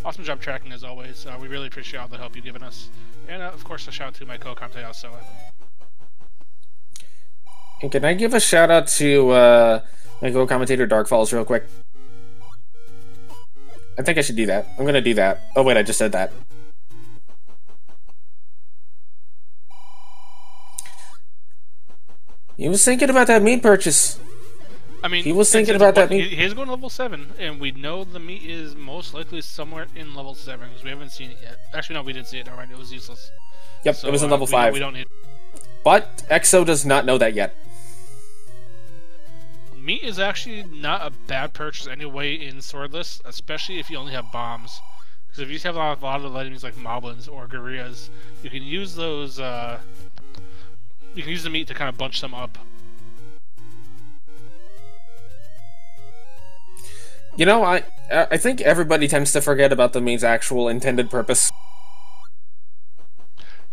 awesome job tracking as always. We really appreciate all the help you've given us. And of course a shout out to my co-commentator, xoas19. And can I give a shout out to my co-commentator Dark Falls real quick? I think I should do that. I'm gonna do that. Oh wait, I just said that. He was thinking about that meat purchase. I mean, he was thinking about that meat. He's going to level 7, and we know the meat is most likely somewhere in level 7 because we haven't seen it yet. Actually, no, we did see it. Alright, it was useless. Yep, so, it was in level 5. We don't need. But Exo does not know that yet. Meat is actually not a bad purchase anyway in Swordless, especially if you only have bombs. Because if you have a lot of enemies like moblins or gorillas, you can use those. You can use the meat to kind of bunch them up. You know, I think everybody tends to forget about the meat's actual intended purpose.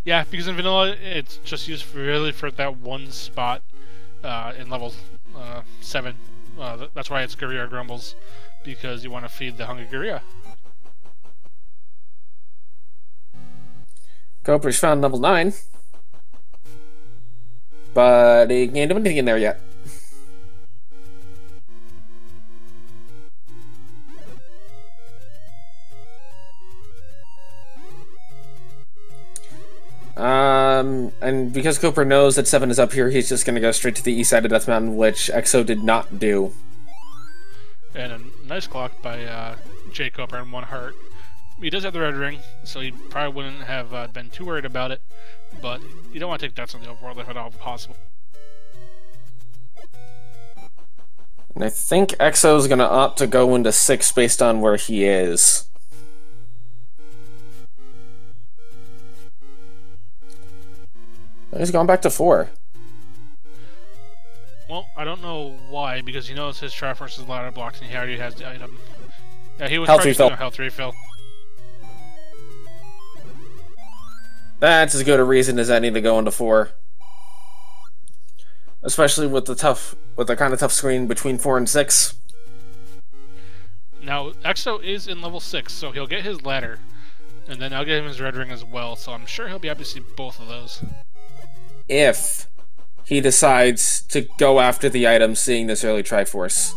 Yeah, because in vanilla, it's just used really for that one spot in level 7. That's why it's Gorilla Grumbles, because you want to feed the hungry gorilla. Coper's found level 9. But he can't do anything in there yet. And because Coper knows that 7 is up here, he's just gonna go straight to the east side of Death Mountain, which Exo did not do. And a nice clock by jkoper and 1 heart. He does have the red ring, so he probably wouldn't have been too worried about it, but you don't want to take deaths on the overworld if at all possible. And I think Exo's gonna opt to go into 6 based on where he is. He's gone back to 4. Well, I don't know why, because he knows his Triforce is ladder blocked and he already has the item. Yeah, he was health probably refill. doing a health refill. That's as good a reason as any to go into 4. Especially with the kind of tough screen between 4 and 6. Now, Exo is in level 6, so he'll get his ladder. And then I'll get him his red ring as well, so I'm sure he'll be happy to see both of those. If he decides to go after the item seeing this early Triforce.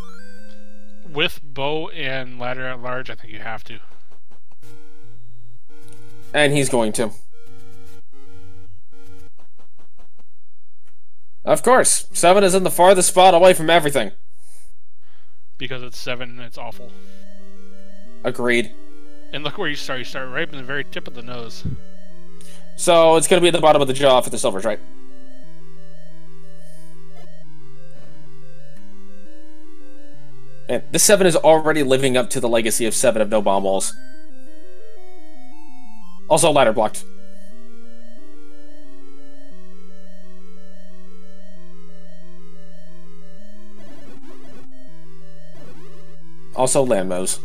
With bow and ladder at large, I think you have to. And he's going to. Of course, 7 is in the farthest spot away from everything. Because it's 7 and it's awful. Agreed. And look where you start. You start right in the very tip of the nose. So it's going to be at the bottom of the jaw for the silvers, right? And this 7 is already living up to the legacy of 7 of no bomb walls. Also ladder blocked. Also landmos.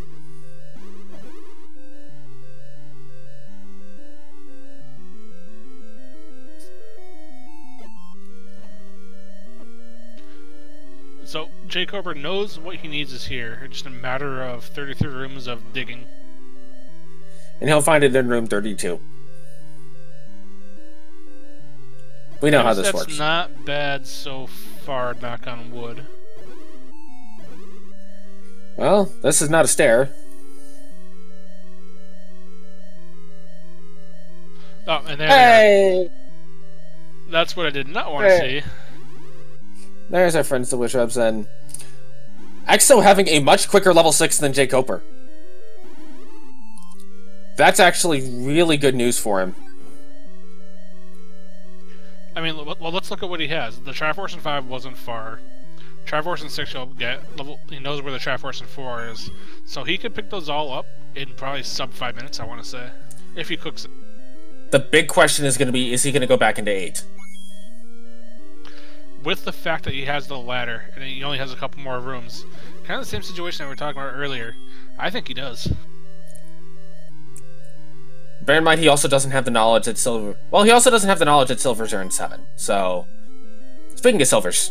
jkoper knows what he needs is here. It's just a matter of 33 rooms of digging. And he'll find it in room 32. We know how this works. That's not bad so far, knock on wood. Well, this is not a stair. Oh, and there Hey! they are. That's what I did not want to see. There's our friends, the Witchrubs, and Exo having a much quicker level 6 than jkoper. That's actually really good news for him. I mean, well, let's look at what he has. The Triforce in 5 wasn't far. Triforce in 6 he'll get level. He knows where the Triforce in 4 is, so he could pick those all up in probably sub 5 minutes. I want to say, if he cooks it. The big question is going to be: is he going to go back into 8? With the fact that he has the ladder and he only has a couple more rooms, kind of the same situation that we were talking about earlier. I think he does. Bear in mind, he also doesn't have the knowledge that Silver... Well, he also doesn't have the knowledge that Silvers are in 7, so... Speaking of Silvers...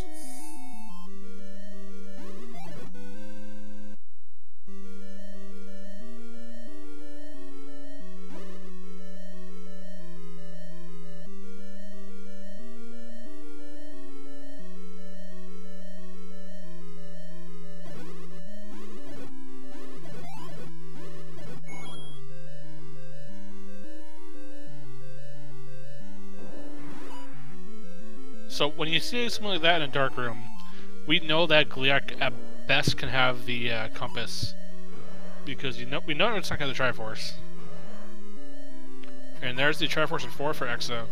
So when you see something like that in a dark room, we know that Gliak at best can have the compass, because we know it's not going to have the Triforce. And there's the Triforce in 4 for Exo.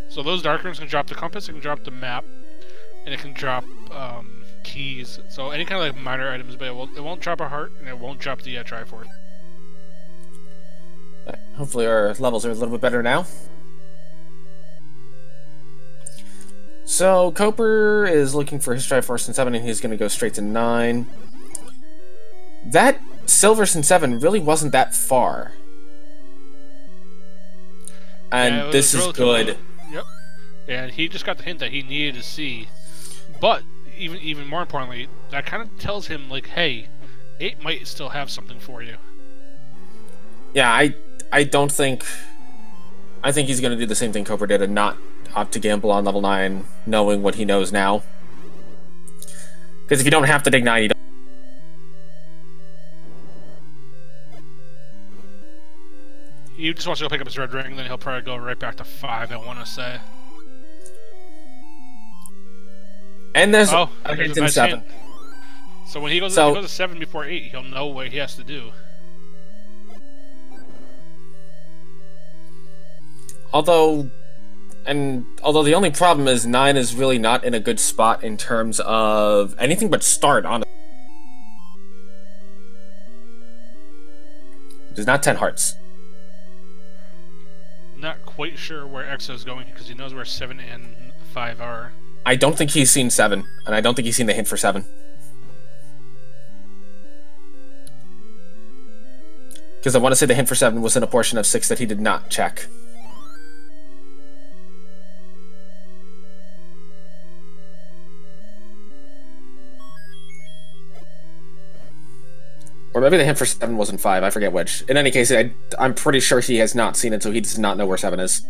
So those dark rooms can drop the compass, it can drop the map, and it can drop keys. So any kind of like minor items, but it won't drop a heart, and it won't drop the Triforce. Hopefully our levels are a little bit better now. So, Koper is looking for his Triforce in 7, and he's going to go straight to 9. That Silvers in 7 really wasn't that far. And yeah, this is good. Yep. And he just got the hint that he needed to see. But, even more importantly, that kind of tells him, like, hey, 8 might still have something for you. Yeah, I don't think... I think he's going to do the same thing Koper did and not opt to gamble on level 9, knowing what he knows now. Because if you don't have to dig 9, you don't... He just wants to go pick up his red ring, then he'll probably go right back to 5, I want to say. And there's a nice 7. Hint. So when he goes to 7 before 8, he'll know what he has to do. Although the only problem is 9 is really not in a good spot in terms of anything but start, honestly. It is not 10 hearts. Not quite sure where Exo's going because he knows where 7 and 5 are. I don't think he's seen 7, and I don't think he's seen the hint for 7. Because I want to say the hint for 7 was in a portion of 6 that he did not check. Or maybe the hint for 7 wasn't 5, I forget which. In any case, I'm pretty sure he has not seen it, so he does not know where 7 is.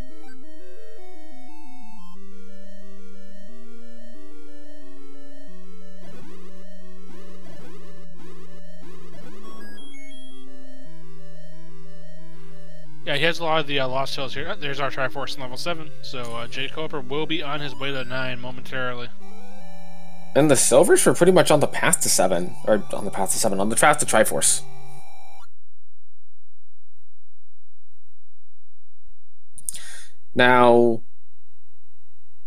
Yeah, he has a lot of the Lost Hills here. There's our Triforce in level 7, so jkoper will be on his way to 9 momentarily. And the Silvers were pretty much on the path to 7. Or, on the path to 7, on the path to Triforce. Now,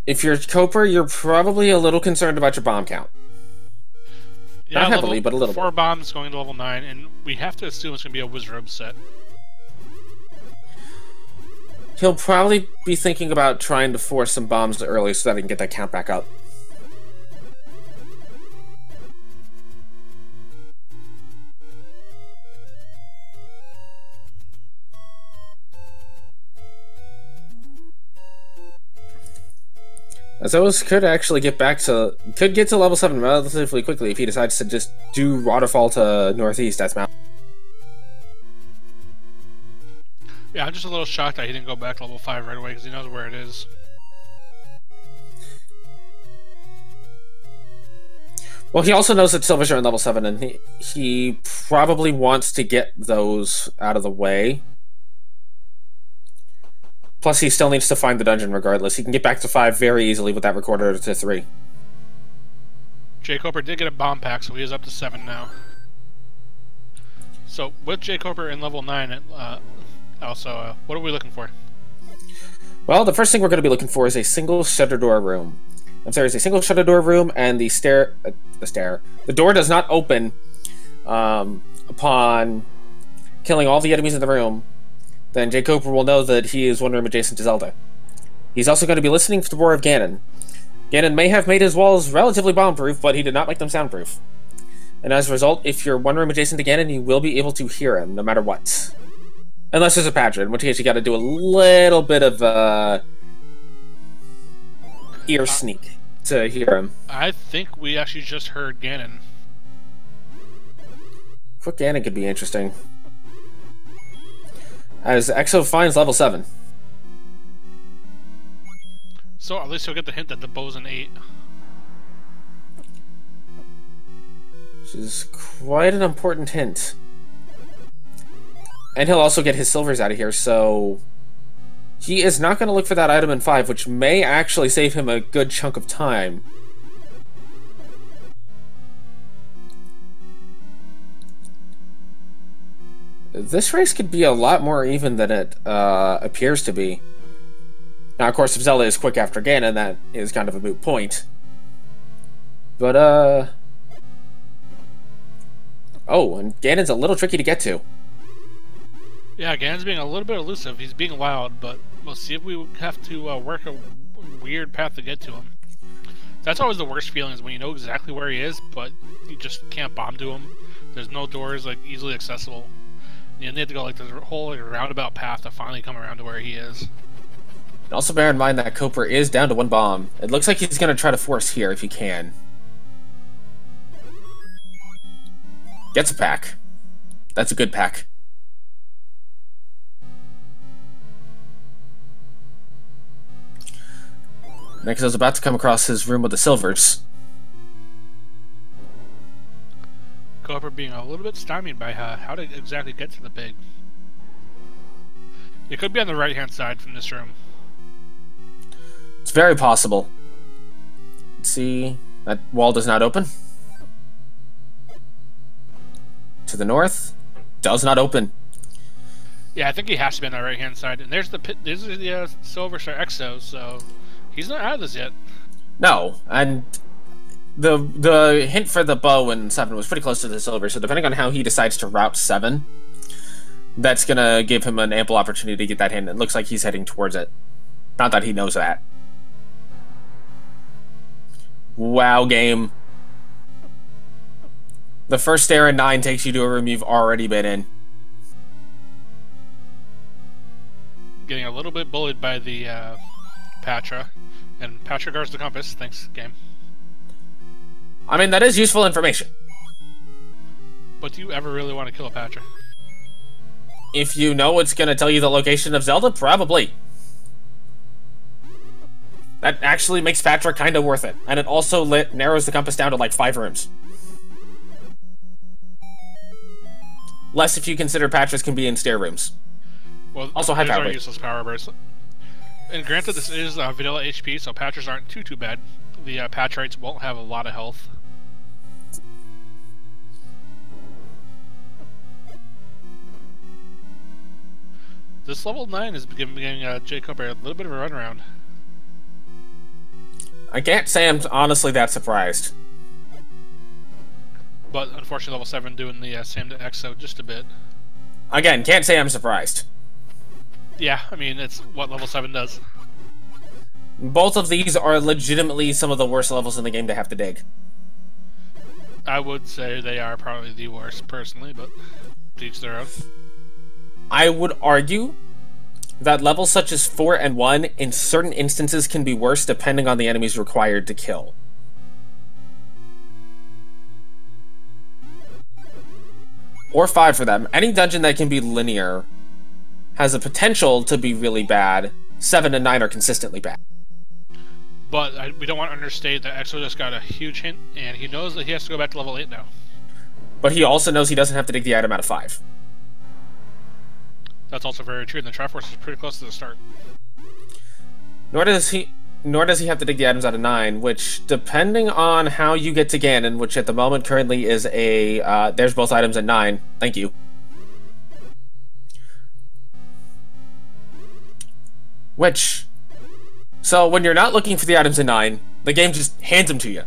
if you're Koper, you're probably a little concerned about your bomb count. Yeah, not heavily, but a little 4 bombs going to level 9, and we have to assume it's going to be a Wizrobe set. He'll probably be thinking about trying to force some bombs early so that he can get that count back up. Zoas could actually get to level 7 relatively quickly if he decides to just do waterfall to northeast as mountain. Yeah, I'm just a little shocked that he didn't go back to level 5 right away because he knows where it is. Well, he also knows that silvers are in level 7, and he probably wants to get those out of the way. Plus, he still needs to find the dungeon regardless. He can get back to 5 very easily with that recorder to 3. jkoper did get a bomb pack, so he is up to 7 now. So, with jkoper in level 9, also, what are we looking for? Well, the first thing we're going to be looking for is a single shutter door room. If there is a single shutter door room and the door does not open upon killing all the enemies in the room, then jkoper will know that he is one room adjacent to Zelda. He's also going to be listening for the roar of Ganon. Ganon may have made his walls relatively bomb-proof, but he did not make them soundproof. And as a result, if you're one room adjacent to Ganon, you will be able to hear him, no matter what. Unless there's a Padra, in which case you gotta do a little bit of, ear sneak to hear him. I think we actually just heard Ganon. Quick Ganon could be interesting. As Exo finds level 7. So at least he'll get the hint that the bow's an 8. Which is quite an important hint. And he'll also get his silvers out of here, so he is not going to look for that item in 5, which may actually save him a good chunk of time. This race could be a lot more even than it appears to be. Now, of course, if Zelda is quick after Ganon, that is kind of a moot point. But, oh, and Ganon's a little tricky to get to. Yeah, Ganon's being a little bit elusive. He's being loud, but we'll see if we have to work a weird path to get to him. That's always the worst feeling, is when you know exactly where he is, but you just can't bomb to him. There's no doors like easily accessible. You need to go like this whole roundabout path to finally come around to where he is. And also bear in mind that jkoper is down to 1 bomb. It looks like he's going to try to force here if he can. Gets a pack. That's a good pack. Next, I was about to come across his room with the silvers. jkoper being a little bit stymied by how to exactly get to the pig. It could be on the right-hand side from this room. It's very possible. Let's see. That wall does not open. To the north. Does not open. Yeah, I think he has to be on the right-hand side. And there's the pit. There's the Silver Star Exo, so he's not out of this yet. No, and the hint for the bow in 7 was pretty close to the silver, so depending on how he decides to route 7, that's gonna give him an ample opportunity to get that hint. It looks like he's heading towards it. Not that he knows that. Wow, game. The first stair in 9 takes you to a room you've already been in. Getting a little bit bullied by the Patra. And Patra guards the compass. Thanks, game. I mean, that is useful information. But do you ever really want to kill a Patra? If you know it's going to tell you the location of Zelda, probably. That actually makes Patra kind of worth it. And it also narrows the compass down to like 5 rooms. Less if you consider Patras can be in stair rooms. Well, also high power. Useless power bursts. And granted, this is vanilla HP, so Patras aren't too bad. The Patrites won't have a lot of health. This level 9 is giving jkoper a little bit of a runaround. I can't say I'm honestly that surprised. But unfortunately, level 7 doing the same to Exo just a bit. Again, can't say I'm surprised. Yeah, I mean, it's what level 7 does. Both of these are legitimately some of the worst levels in the game to have to dig. I would say they are probably the worst, personally, but to each their own. I would argue that levels such as 4 and 1 in certain instances can be worse depending on the enemies required to kill. Or 5 for them. Any dungeon that can be linear has a potential to be really bad. 7 and 9 are consistently bad. But we don't want to understate that Exo just got a huge hint, and he knows that he has to go back to level 8 now. But he also knows he doesn't have to dig the item out of 5. That's also very true, and the Triforce is pretty close to the start. Nor does he have to dig the items out of 9, which, depending on how you get to Ganon, which at the moment currently is a, there's both items at 9. Thank you. Which, so when you're not looking for the items in 9, the game just hands them to you.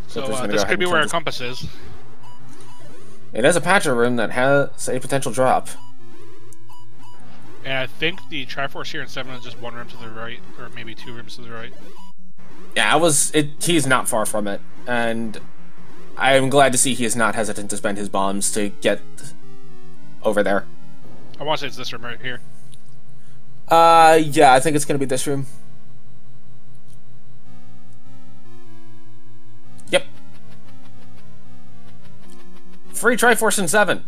So this could be where our compass is. It has a patcher room that has a potential drop. And I think the Triforce here in 7 is just 1 room to the right, or maybe 2 rooms to the right. Yeah, he's not far from it, and I'm glad to see he is not hesitant to spend his bombs to get over there. I want to say it's this room right here. Yeah, I think it's gonna be this room. Yep. Free Triforce in 7.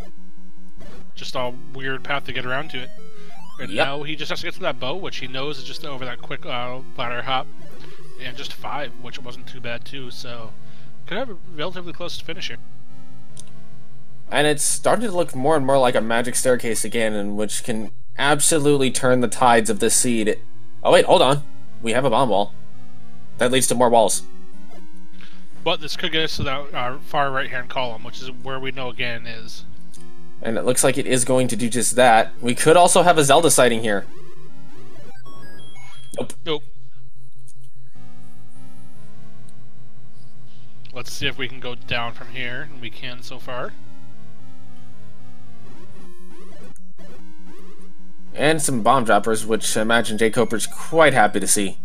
Just a weird path to get around to it. And now he just has to get to that bow, which he knows is just over that quick ladder hop. And just 5, which wasn't too bad too, so could have a relatively close finish here. And it's starting to look more and more like a magic staircase again, in which can absolutely turn the tides of this seed. Oh wait, hold on. We have a bomb wall. That leads to more walls. But this could get us to that far right-hand column, which is where we know Ganon is. And it looks like it is going to do just that. We could also have a Zelda sighting here. Nope. Nope. Let's see if we can go down from here, and we can so far. And some bomb droppers, which I imagine jkoper's quite happy to see.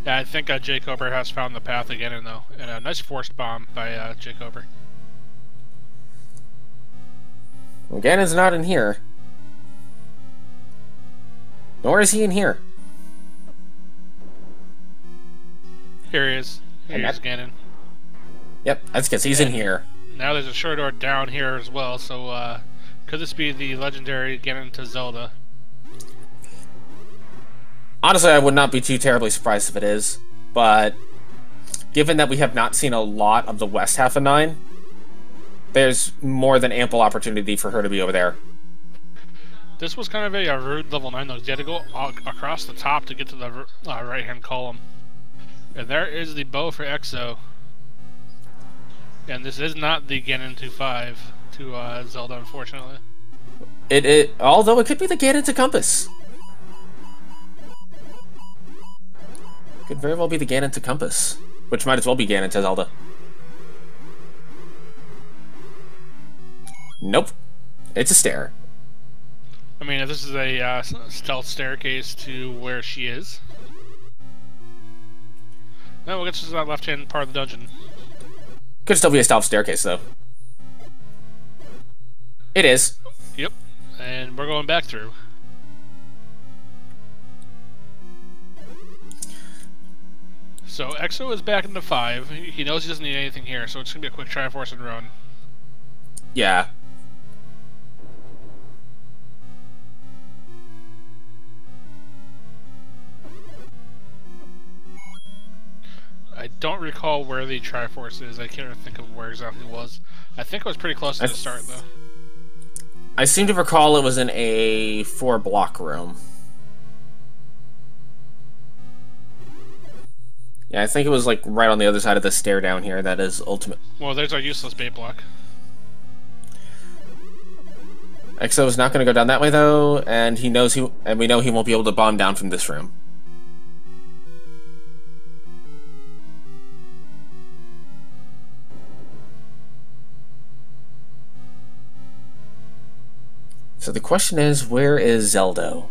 Yeah, I think jkoper has found the path again, though. And a nice forced bomb by jkoper. Well, Ganon's not in here. Nor is he in here. Here he is. Here's Ganon. Yep, that's because he's in here. Now there's a short door down here as well, so could this be the legendary Ganon to Zelda? Honestly, I would not be too terribly surprised if it is, but given that we have not seen a lot of the west half of 9, there's more than ample opportunity for her to be over there. This was kind of a rude level 9 though. You had to go across the top to get to the right-hand column. And there is the bow for Exo. And this is not the Ganon to 5 to Zelda, unfortunately. Although it could be the Ganon to Compass. Could very well be the Ganon to Compass, which might as well be Ganon to Zelda. Nope. It's a stair. I mean, if this is a stealth staircase to where she is. No, we'll get to that left-hand part of the dungeon. Could still be a stealth staircase, though. It is. Yep. And we're going back through. So, Exo is back into 5. He knows he doesn't need anything here, so it's going to be a quick Triforce and run. Yeah. I don't recall where the Triforce is. I can't think of where exactly it was. I think it was pretty close to the start, though. I seem to recall it was in a 4-block room. Yeah, I think it was like right on the other side of the stair down here. That is ultimate. Well, there's our useless bait block. Exo is not going to go down that way though, and we know he won't be able to bomb down from this room. So the question is, where is Zelda?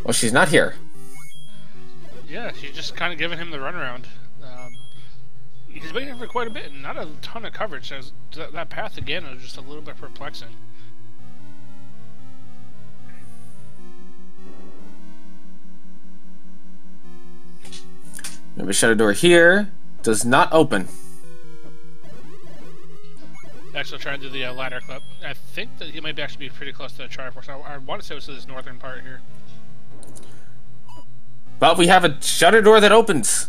Well, she's not here. Yeah, she's just kind of giving him the runaround. He's been here for quite a bit, and not a ton of coverage. So that path again is just a little bit perplexing. The shadow door here does not open. Actually, trying to do the ladder clip. I think that he might actually be pretty close to the Triforce. I want to say it was this northern part here. But we have a shutter door that opens.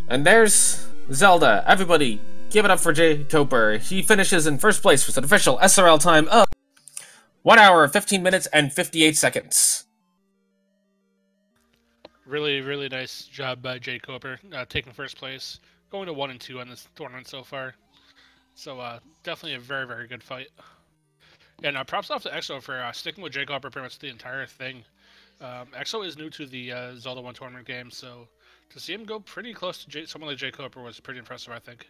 And there's Zelda. Everybody, give it up for jkoper. He finishes in first place with an official SRL time of 1 hour, 15 minutes, and 58 seconds. Really, really nice job by jkoper, taking first place, going to 1 and 2 on this tournament so far. So definitely a very, very good fight. And props off to EXO for sticking with jkoper pretty much the entire thing. EXO is new to the Zelda 1 tournament game, so to see him go pretty close to someone like jkoper was pretty impressive, I think.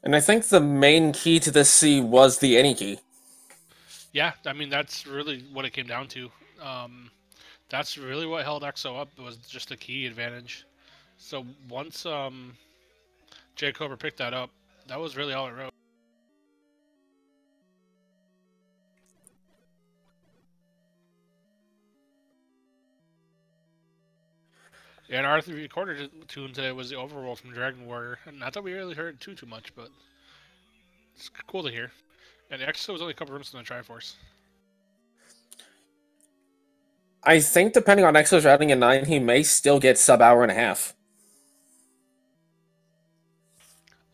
And I think the main key to this C was the any key. Yeah, I mean, that's really what it came down to. That's really what held EXO up, was just the key advantage. So once jkoper picked that up, that was really all it wrote. And our recorded tune today was the Overworld from Dragon Warrior. And not that we really heard too much, but it's cool to hear. And EXO was only a couple rooms from the Triforce. I think depending on EXO's routing in 9, he may still get sub hour and a half.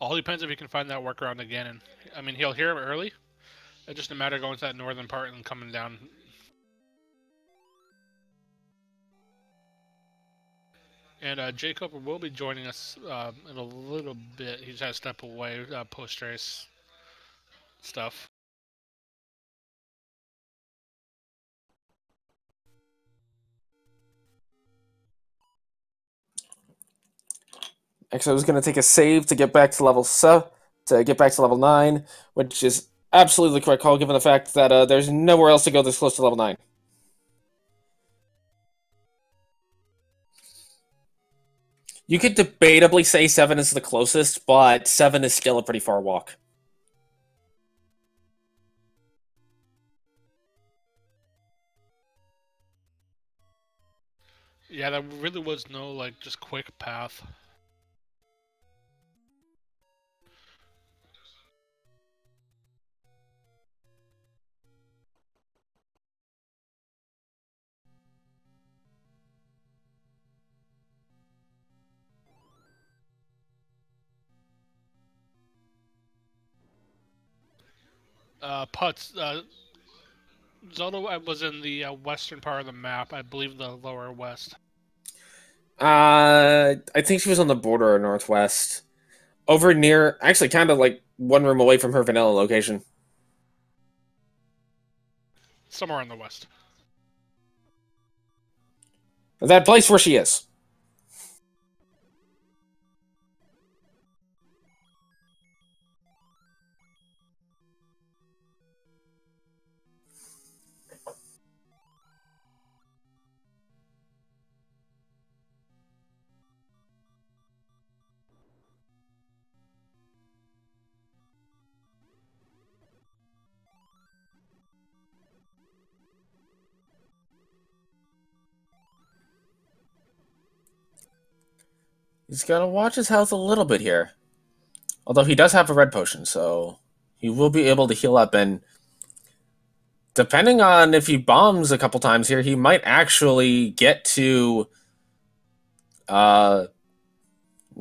All depends if he can find that workaround again. And I mean, he'll hear him early. It's just a matter of going to that northern part and coming down. And jkoper will be joining us in a little bit. He's had to step away post-race stuff. EXO is going to take a save to get back to level 9, which is absolutely the correct call given the fact that there's nowhere else to go this close to level 9. You could debatably say 7 is the closest, but 7 is still a pretty far walk. Yeah, there really was no, like, just quick path. Putts, Zelda was in the western part of the map, I believe the lower west. I think she was on the border of Northwest. Over near, actually kind of like one room away from her vanilla location. Somewhere in the west. That place where she is. He's got to watch his health a little bit here. Although he does have a red potion, so he will be able to heal up. And depending on if he bombs a couple times here, he might actually get to get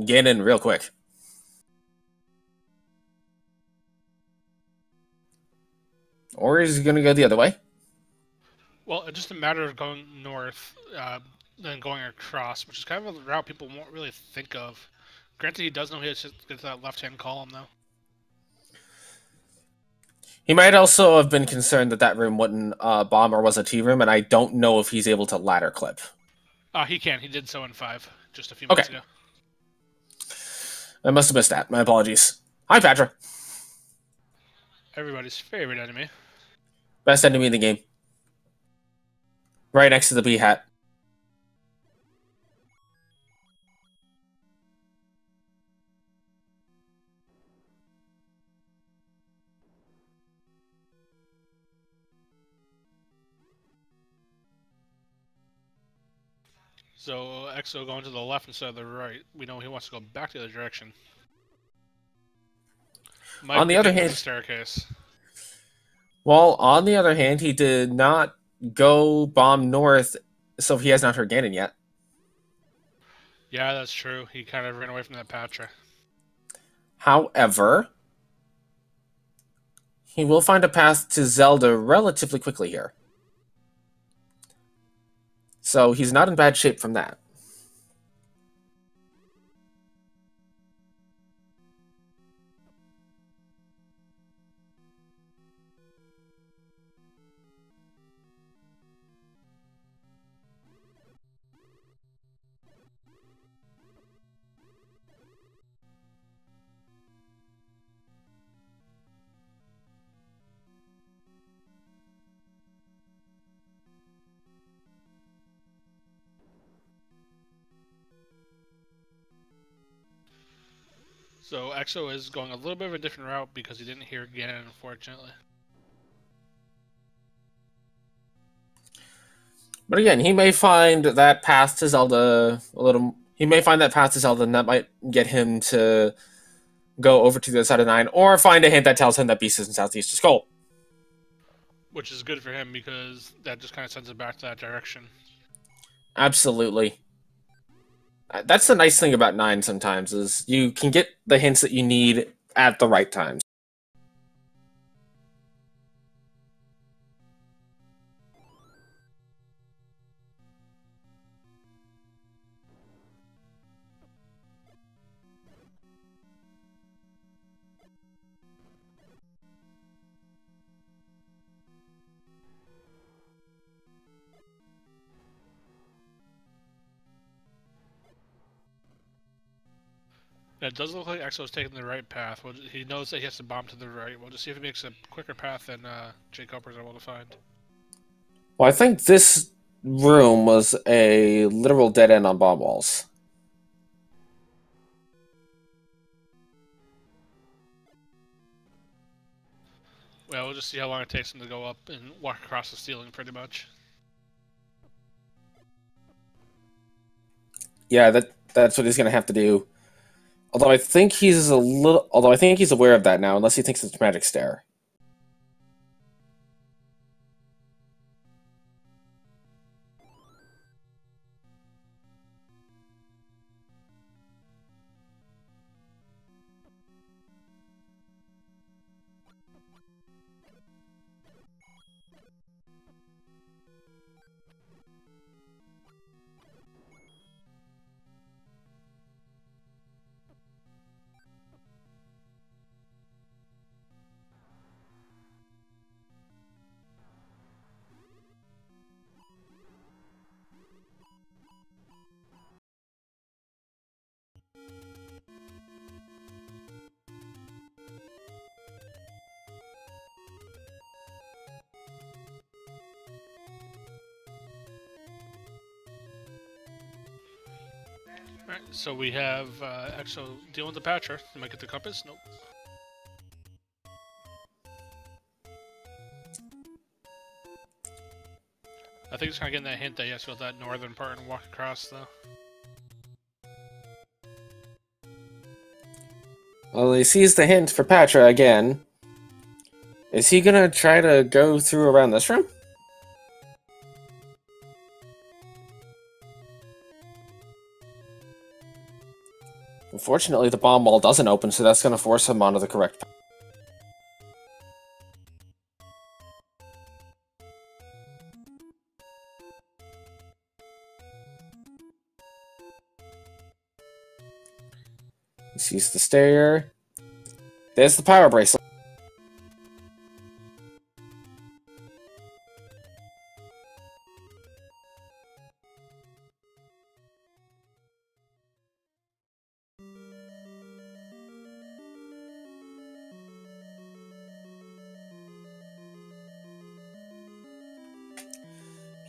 in real quick. Or is he going to go the other way? Well, it's just a matter of going north, then going across, which is kind of a route people won't really think of. Granted, he does know he has to get to that left-hand column, though. He might also have been concerned that that room wouldn't bomb or was a T room, and I don't know if he's able to ladder clip. He can. He did so in 5 just a few Okay. minutes ago. I must have missed that. My apologies. Hi, Patra. Everybody's favorite enemy. Best enemy in the game. Right next to the bee hat. So Exo going to the left instead of the right. We know he wants to go back the other direction. On the other hand, the staircase. Well, on the other hand, he did not go bomb north, so he has not heard Ganon yet. Yeah, that's true. He kind of ran away from that Patra. However, he will find a path to Zelda relatively quickly here. So he's not in bad shape from that. So Exo is going a little bit of a different route because he didn't hear Ganon, unfortunately. But again, he may find that path to Zelda a little. He may find that path to Zelda, and that might get him to go over to the other side of 9, or find a hint that tells him that Beast is in Southeast Skull. Which is good for him because that just kind of sends it back to that direction. Absolutely. That's the nice thing about 9 sometimes, is you can get the hints that you need at the right times. It does look like Exo is taking the right path. He knows that he has to bomb to the right. We'll just see if he makes a quicker path than jkoper is able to find. Well, I think this room was a literal dead end on bomb walls. Well, we'll just see how long it takes him to go up and walk across the ceiling, pretty much. Yeah, that's what he's gonna have to do. Although I think he's aware of that now, unless he thinks it's Magic Stare. Alright, so we have Exo dealing with the Patra. He might get the compass. Nope. I think he's kind of getting that hint that he has to go to that northern part and walk across, though. Well, he sees the hint for Patra again. Is he gonna try to go through around this room? Unfortunately, the bomb wall doesn't open, so that's gonna force him onto the correct path. He sees the stair. There's the power bracelet.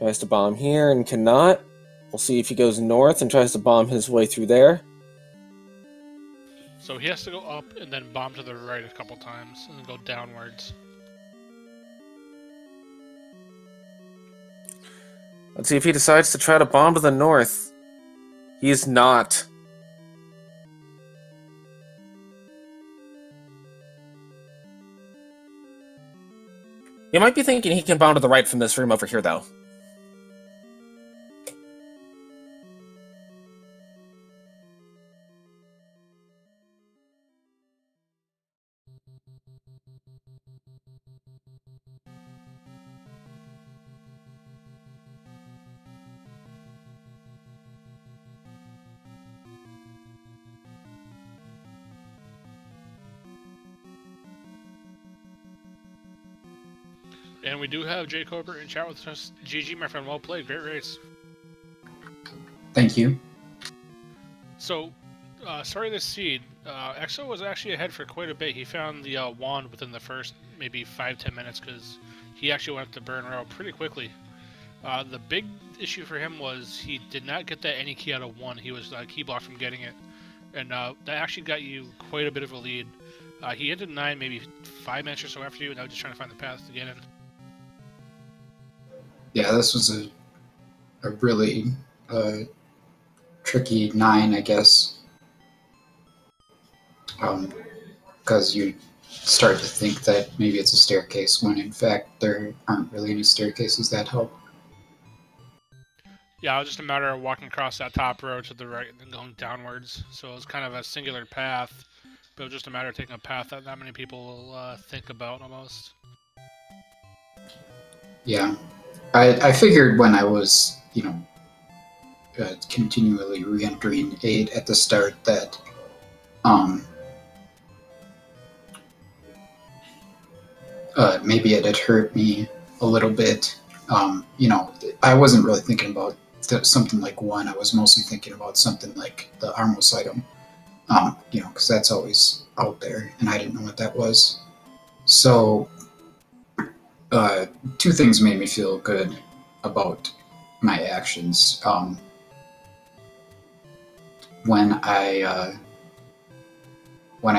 Tries to bomb here and cannot. We'll see if he goes north and tries to bomb his way through there. So he has to go up and then bomb to the right a couple times and then go downwards. Let's see if he decides to try to bomb to the north. He's not. You might be thinking he can bomb to the right from this room over here, though. And we do have jkoper in chat with us. GG, my friend. Well played. Great race. Thank you. So, sorry this seed. Exo was actually ahead for quite a bit. He found the wand within the first maybe 5-10 minutes because he actually went up to burn rail pretty quickly. The big issue for him was he did not get that any key out of 1. He was key blocked from getting it. And that actually got you quite a bit of a lead. He entered 9 maybe 5 minutes or so after you, and I was just trying to find the path to get in. Yeah, this was a really tricky 9, I guess. Because you start to think that maybe it's a staircase when in fact there aren't really any staircases that help. Yeah, it was just a matter of walking across that top road to the right and then going downwards. So it was kind of a singular path, but it was just a matter of taking a path that not many people will think about almost. Yeah. I figured when I was, continually re-entering 8 at the start that, maybe it had hurt me a little bit. I wasn't really thinking about something like 1. I was mostly thinking about something like the Armos item, because that's always out there, and I didn't know what that was. So, 2 things made me feel good about my actions. When I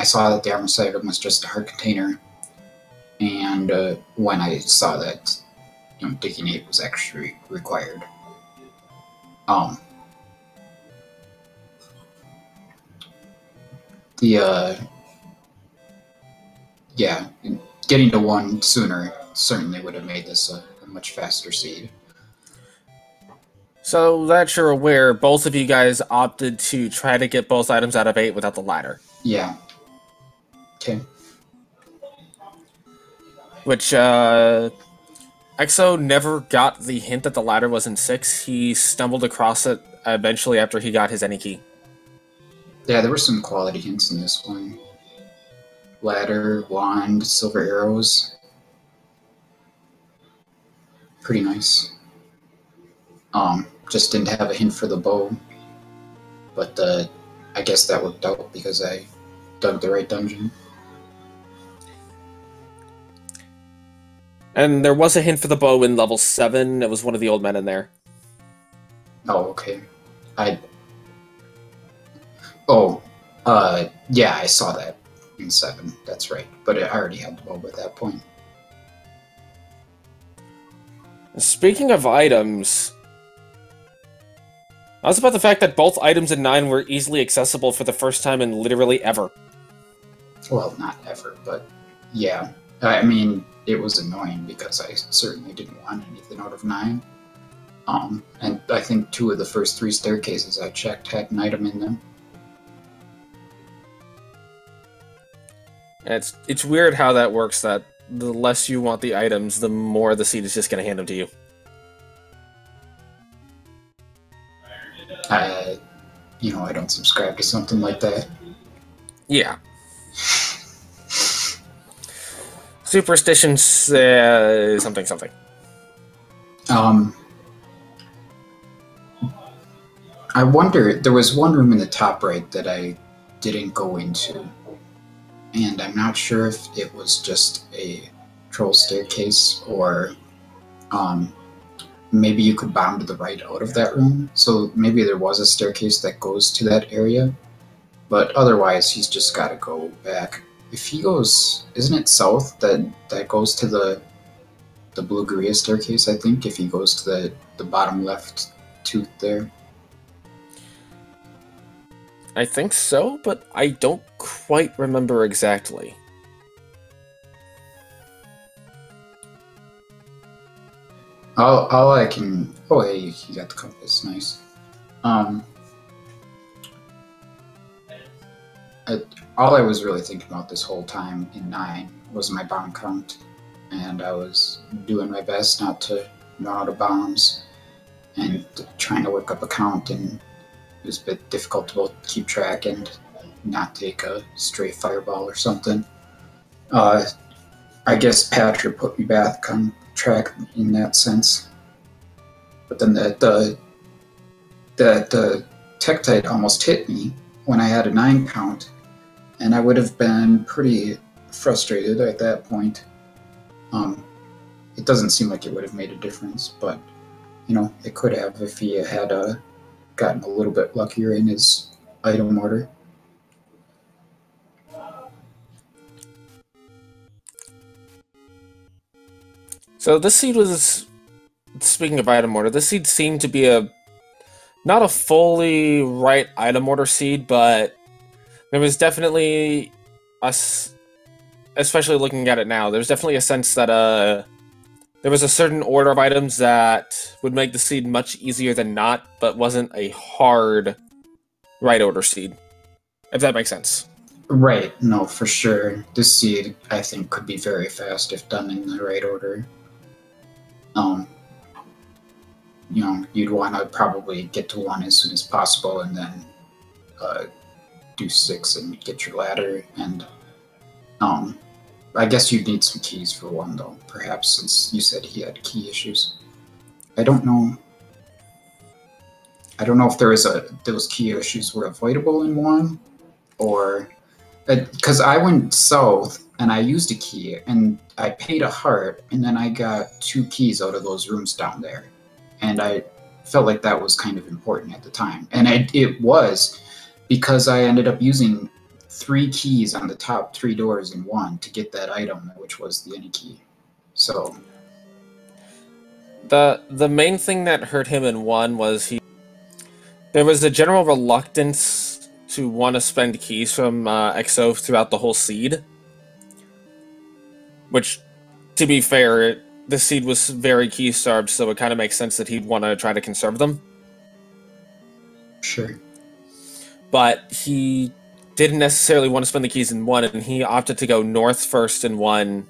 saw that the Armos item was just a heart container, and when I saw that digging 8 was actually required. Getting to 1 sooner certainly would have made this a much faster seed. So that you're aware, both of you guys opted to try to get both items out of 8 without the ladder. Yeah. Okay. Which, Exo never got the hint that the ladder was in 6. He stumbled across it eventually after he got his any key. Yeah, there were some quality hints in this one. Ladder, wand, silver arrows. Pretty nice. Just didn't have a hint for the bow. But I guess that worked out because I dug the right dungeon. And there was a hint for the bow in level 7. It was one of the old men in there. Oh, okay. Yeah, I saw that in 7. That's right. But I already had the bow at that point. Speaking of items, I was about the fact that both items in 9 were easily accessible for the first time in literally ever. Well, not ever, but yeah. I mean, it was annoying because I certainly didn't want anything out of 9. And I think 2 of the first 3 staircases I checked had an item in them. It's weird how that works, that the less you want the items, the more the seed is just going to hand them to you. I don't subscribe to something like that. Yeah. Superstitions, something. I wonder, there was one room in the top right that I didn't go into. And I'm not sure if it was just a troll staircase or maybe you could bomb to the right out of that room. So maybe there was a staircase that goes to that area. But otherwise, he's just got to go back. If he goes, isn't it south that goes to the Blue Guria staircase? I think if he goes to the bottom left tooth there. I think so, but I don't quite remember exactly. All I can. Oh, hey, he got the compass. Nice. All I was really thinking about this whole time in 9 was my bomb count, and I was doing my best not to run out of bombs, and trying to work up a count, and it was a bit difficult to both keep track and not take a stray fireball or something. I guess Patrick put me back on track in that sense. But then that Tektite almost hit me when I had a 9 count, and I would have been pretty frustrated at that point. It doesn't seem like it would have made a difference, but you know, it could have if he had gotten a little bit luckier in his item order. So this seed was, speaking of item order, this seed seemed to be not a fully right item order seed, but there was definitely especially looking at it now, there's definitely a sense that there was a certain order of items that would make the seed much easier than not, but wasn't a hard right order seed, if that makes sense. Right, no, for sure. This seed, I think, could be very fast if done in the right order. You know, you'd want to probably get to 1 as soon as possible, and then do 6 and get your ladder. And I guess you'd need some keys for 1, though, perhaps, since you said he had key issues. I don't know. I don't know if those key issues were avoidable in 1, or because I went south and I used a key and I paid a heart, and then I got 2 keys out of those rooms down there, and I felt like that was kind of important at the time, and it was because I ended up using 3 keys on the top 3 doors in 1 to get that item, which was the any key. So the main thing that hurt him in 1 was there was a general reluctance to want to spend keys from XO throughout the whole seed. Which, to be fair, the seed was very key-starved, so it kind of makes sense that he'd want to try to conserve them. Sure. But he didn't necessarily want to spend the keys in 1, and he opted to go north first in 1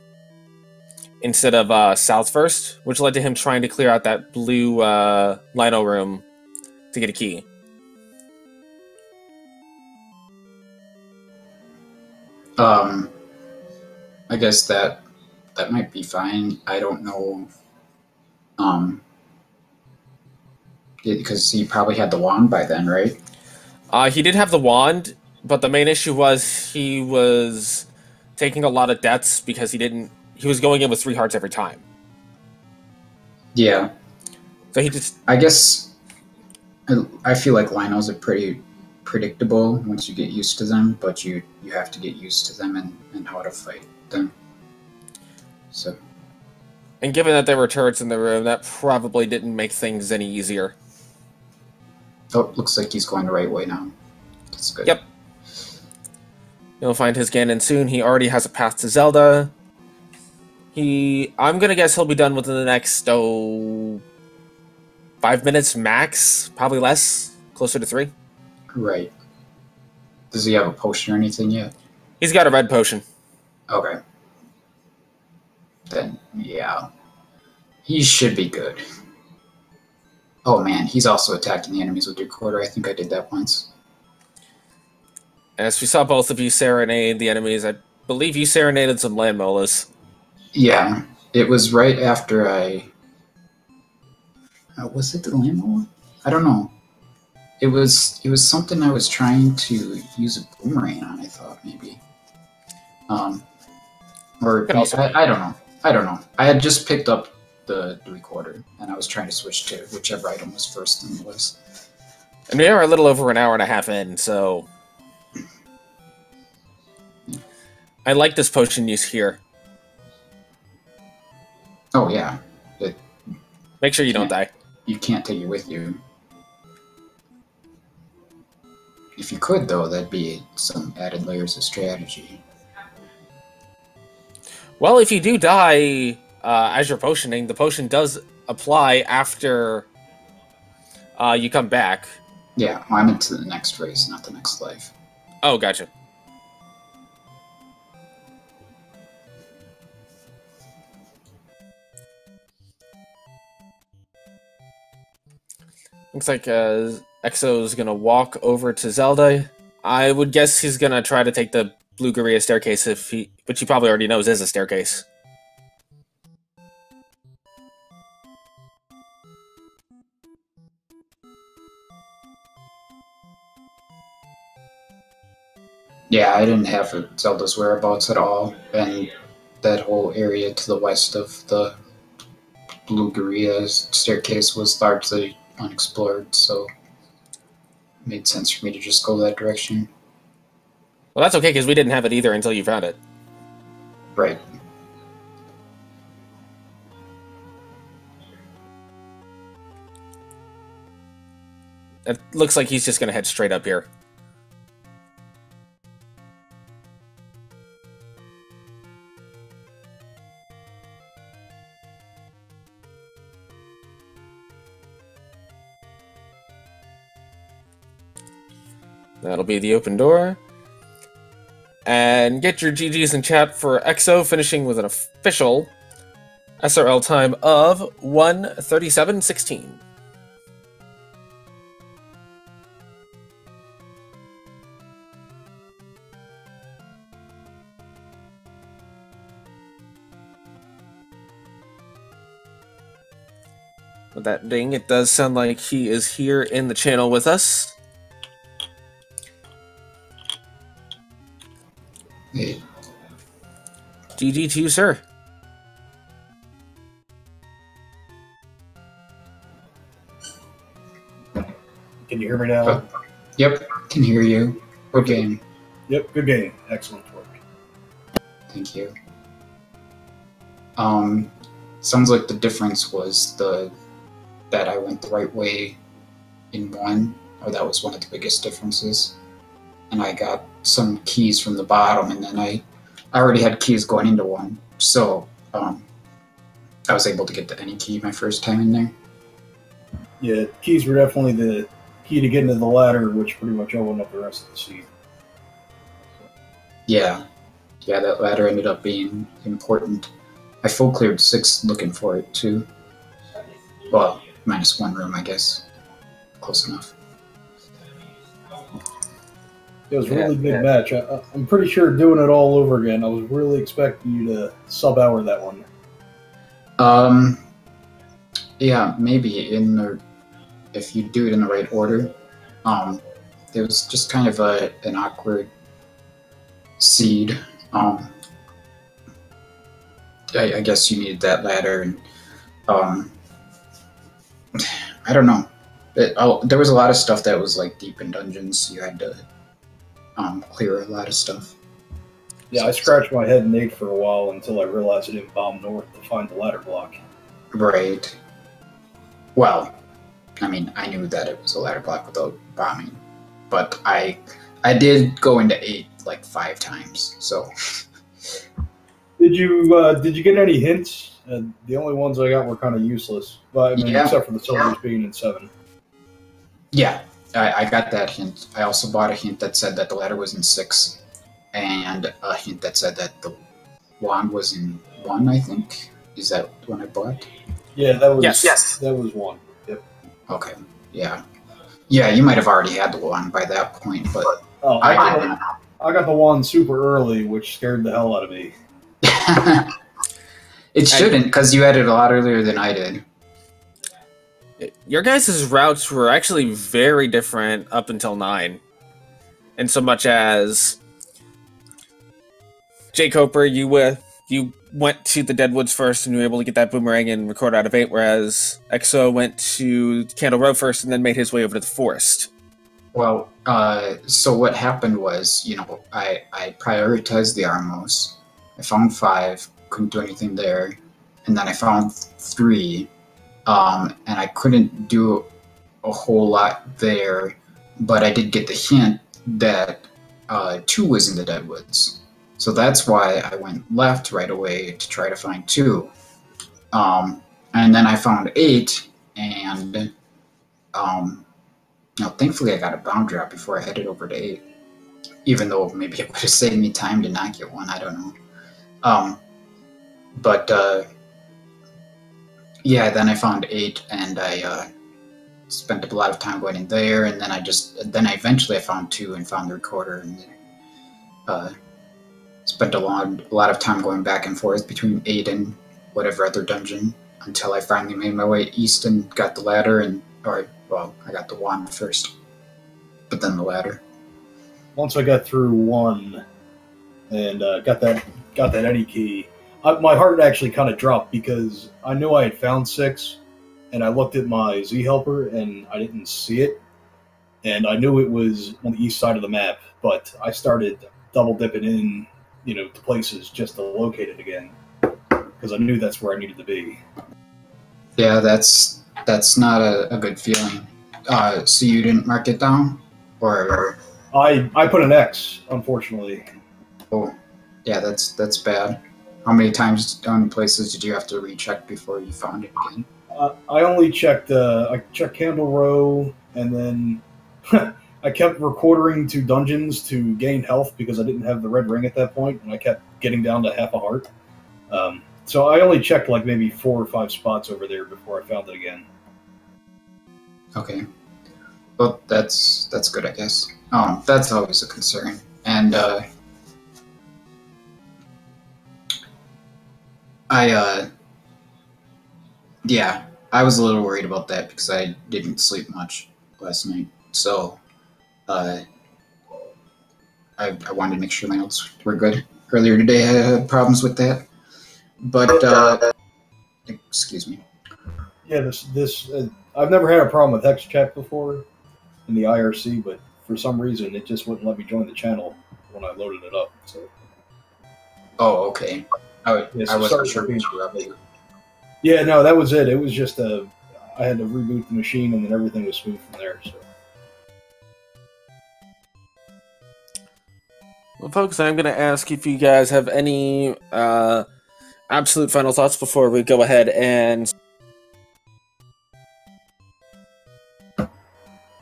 instead of south first, which led to him trying to clear out that blue Lino room to get a key. I guess that might be fine. I don't know. Because he probably had the wand by then, right? He did have the wand, but the main issue was he was taking a lot of deaths because he was going in with 3 hearts every time. Yeah. So he just... I guess I feel like Linos are pretty predictable once you get used to them, but you have to get used to them and how to fight them. So. And given that there were turrets in the room, that probably didn't make things any easier. Oh, looks like he's going the right way now. That's good. Yep. You'll find his Ganon soon. He already has a path to Zelda. I'm gonna guess he'll be done within the next, 5 minutes max. Probably less. Closer to 3. Right. Does he have a potion or anything yet? He's got a red potion. Okay. Then, yeah. He should be good. Oh man, he's also attacking the enemies with your quarter. I think I did that once. As we saw both of you serenade the enemies, I believe you serenaded some land molas. Yeah, it was right after I... was it the land mola? I don't know. It was something I was trying to use a boomerang on, I thought, maybe. Or, I don't know. I don't know. I had just picked up the recorder, and I was trying to switch to whichever item was first in the list. And we are a little over an hour and a half in, so I like this potion use here. Oh yeah, Make sure you don't die. you can't take it with you. If you could, though, that'd be some added layers of strategy. Well, if you do die as you're potioning, the potion does apply after you come back. Yeah, I'm into the next race, not the next life. Oh, gotcha. Looks like Exo's gonna walk over to Zelda. I would guess he's gonna try to take the Blue Guria staircase, which he probably already knows is a staircase. Yeah, I didn't have Zelda's whereabouts at all, and that whole area to the west of the Blue Guria staircase was largely unexplored, so it made sense for me to just go that direction. Well, that's okay, because we didn't have it either until you found it. Right. It looks like he's just gonna head straight up here. That'll be the open door. And get your GGs in chat for Exo, finishing with an official SRL time of 1:37:16. With that ding, it does sound like he is here in the channel with us. Hey. GG to you, sir. Can you hear me now? Yep, can hear you. Good game. Yep, good game. Excellent work. Thank you. Sounds like the difference was that I went the right way in one, or that was one of the biggest differences. And I got some keys from the bottom, and then I already had keys going into one, so I was able to get to any key my first time in there. Yeah, keys were definitely the key to getting to the ladder, which pretty much opened up the rest of the seat. Yeah, that ladder ended up being important. I full cleared 6 looking for it too. Well, minus 1 room, I guess. Close enough. It was a really good match. I'm pretty sure doing it all over again, I was really expecting you to sub-hour that one. Yeah, maybe if you do it in the right order. It was just kind of an awkward seed. I guess you needed that ladder, and I don't know. There was a lot of stuff that was like deep in dungeons, so you had to clear a lot of stuff. Yeah, I scratched my head and ate for a while until I realized I didn't bomb north to find the ladder block. Right. Well, I mean, I knew that it was a ladder block without bombing, but I did go into 8 like 5 times. So. Did you get any hints? The only ones I got were kind of useless, but I mean, Yeah. except for the soldiers being in 7. Yeah, I got that hint. I also bought a hint that said that the ladder was in 6, and a hint that said that the wand was in 1, I think. Is that the one I bought? Yeah, that was Yes. That was 1. Yep. Okay, yeah. Yeah, you might have already had the wand by that point, but Oh, I didn't. I got the wand super early, which scared the hell out of me. It shouldn't, because you had it a lot earlier than I did. Your guys' routes were actually very different up until 9. In so much as jkoper, you you went to the Deadwoods first and you were able to get that boomerang and record out of 8, whereas XO went to Candle Row first and then made his way over to the forest. Well, so what happened was, you know, I prioritized the Armos. I found 5, couldn't do anything there, and then I found 3, and I couldn't do a whole lot there, but I did get the hint that 2 was in the Deadwoods. So that's why I went left right away to try to find 2. And then I found 8, and now, thankfully I got a bound drop before I headed over to 8. Even though maybe it would have saved me time to not get 1, I don't know. Yeah, then I found 8, and I spent a lot of time going in there, and then I eventually found 2 and found the recorder, and then spent a lot of time going back and forth between 8 and whatever other dungeon until I finally made my way east and got the ladder, well, I got the wand first, but then the ladder. Once I got through 1 and got that Eddie key, my heart actually kind of dropped because I knew I had found 6, and I looked at my Z helper and I didn't see it, and I knew it was on the east side of the map, but I started double dipping in, you know, to places just to locate it again because I knew that's where I needed to be. Yeah, that's not a good feeling. So you didn't mark it down, or I put an X, unfortunately. Oh, yeah, that's bad. How many places did you have to recheck before you found it again? I only checked. I checked Candle Row, and then I kept recording to dungeons to gain health because I didn't have the red ring at that point, and I kept getting down to half a heart. So I only checked like maybe 4 or 5 spots over there before I found it again. Okay. Well, that's good, I guess. That's always a concern. And yeah, I was a little worried about that because I didn't sleep much last night. So I wanted to make sure my notes were good. Earlier today I had problems with that. But excuse me. Yeah, I've never had a problem with Hex Chat before in the IRC, but for some reason it just wouldn't let me join the channel when I loaded it up. So. Oh, okay. I wasn't sure which you. Yeah, no, that was it. It was just I had to reboot the machine, and then everything was smooth from there. So. Well, folks, I'm going to ask if you guys have any absolute final thoughts before we go ahead and...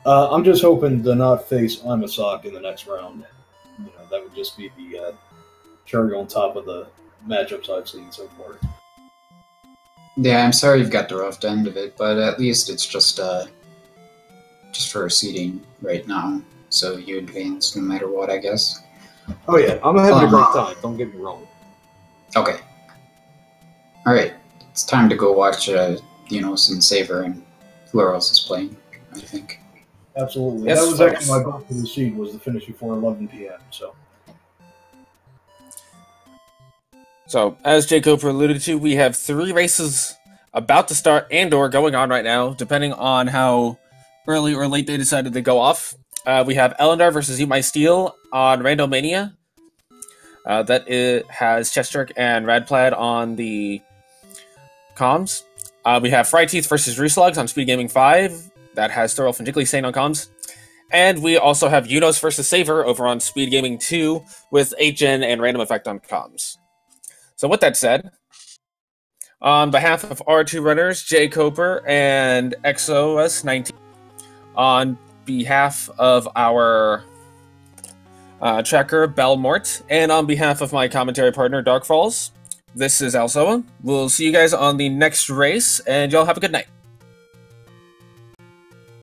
I'm just hoping to not face Imasock in the next round. You know, that would just be the cherry on top of the matchups I've seen so far. Yeah, I'm sorry you've got the rough end of it, but at least it's just for seeding right now, so you advance no matter what, I guess. Oh yeah, I'm having a great time, don't get me wrong. Okay. Alright, it's time to go watch some Saver and whoever else is playing, I think. Absolutely. Yes, that was actually my goal for the seed, was to finish before 11 p.m., so... So, as jkoper alluded to, we have 3 races about to start and/or going on right now, depending on how early or late they decided to go off. We have Elendar versus Eat My Steel on Randomania. It has Chestrick and Radplaid on the comms. We have Fryteeth versus Rooslogs on Speed Gaming 5. That has Thorolf and Jiggly on comms. And we also have Unos versus Saver over on Speed Gaming 2 with 8gen and Random Effect on comms. So with that said, on behalf of our 2 runners, jkoper and xoas19, on behalf of our tracker, Belmort, and on behalf of my commentary partner, Dark Falls, this is Alsoa. We'll see you guys on the next race, and y'all have a good night.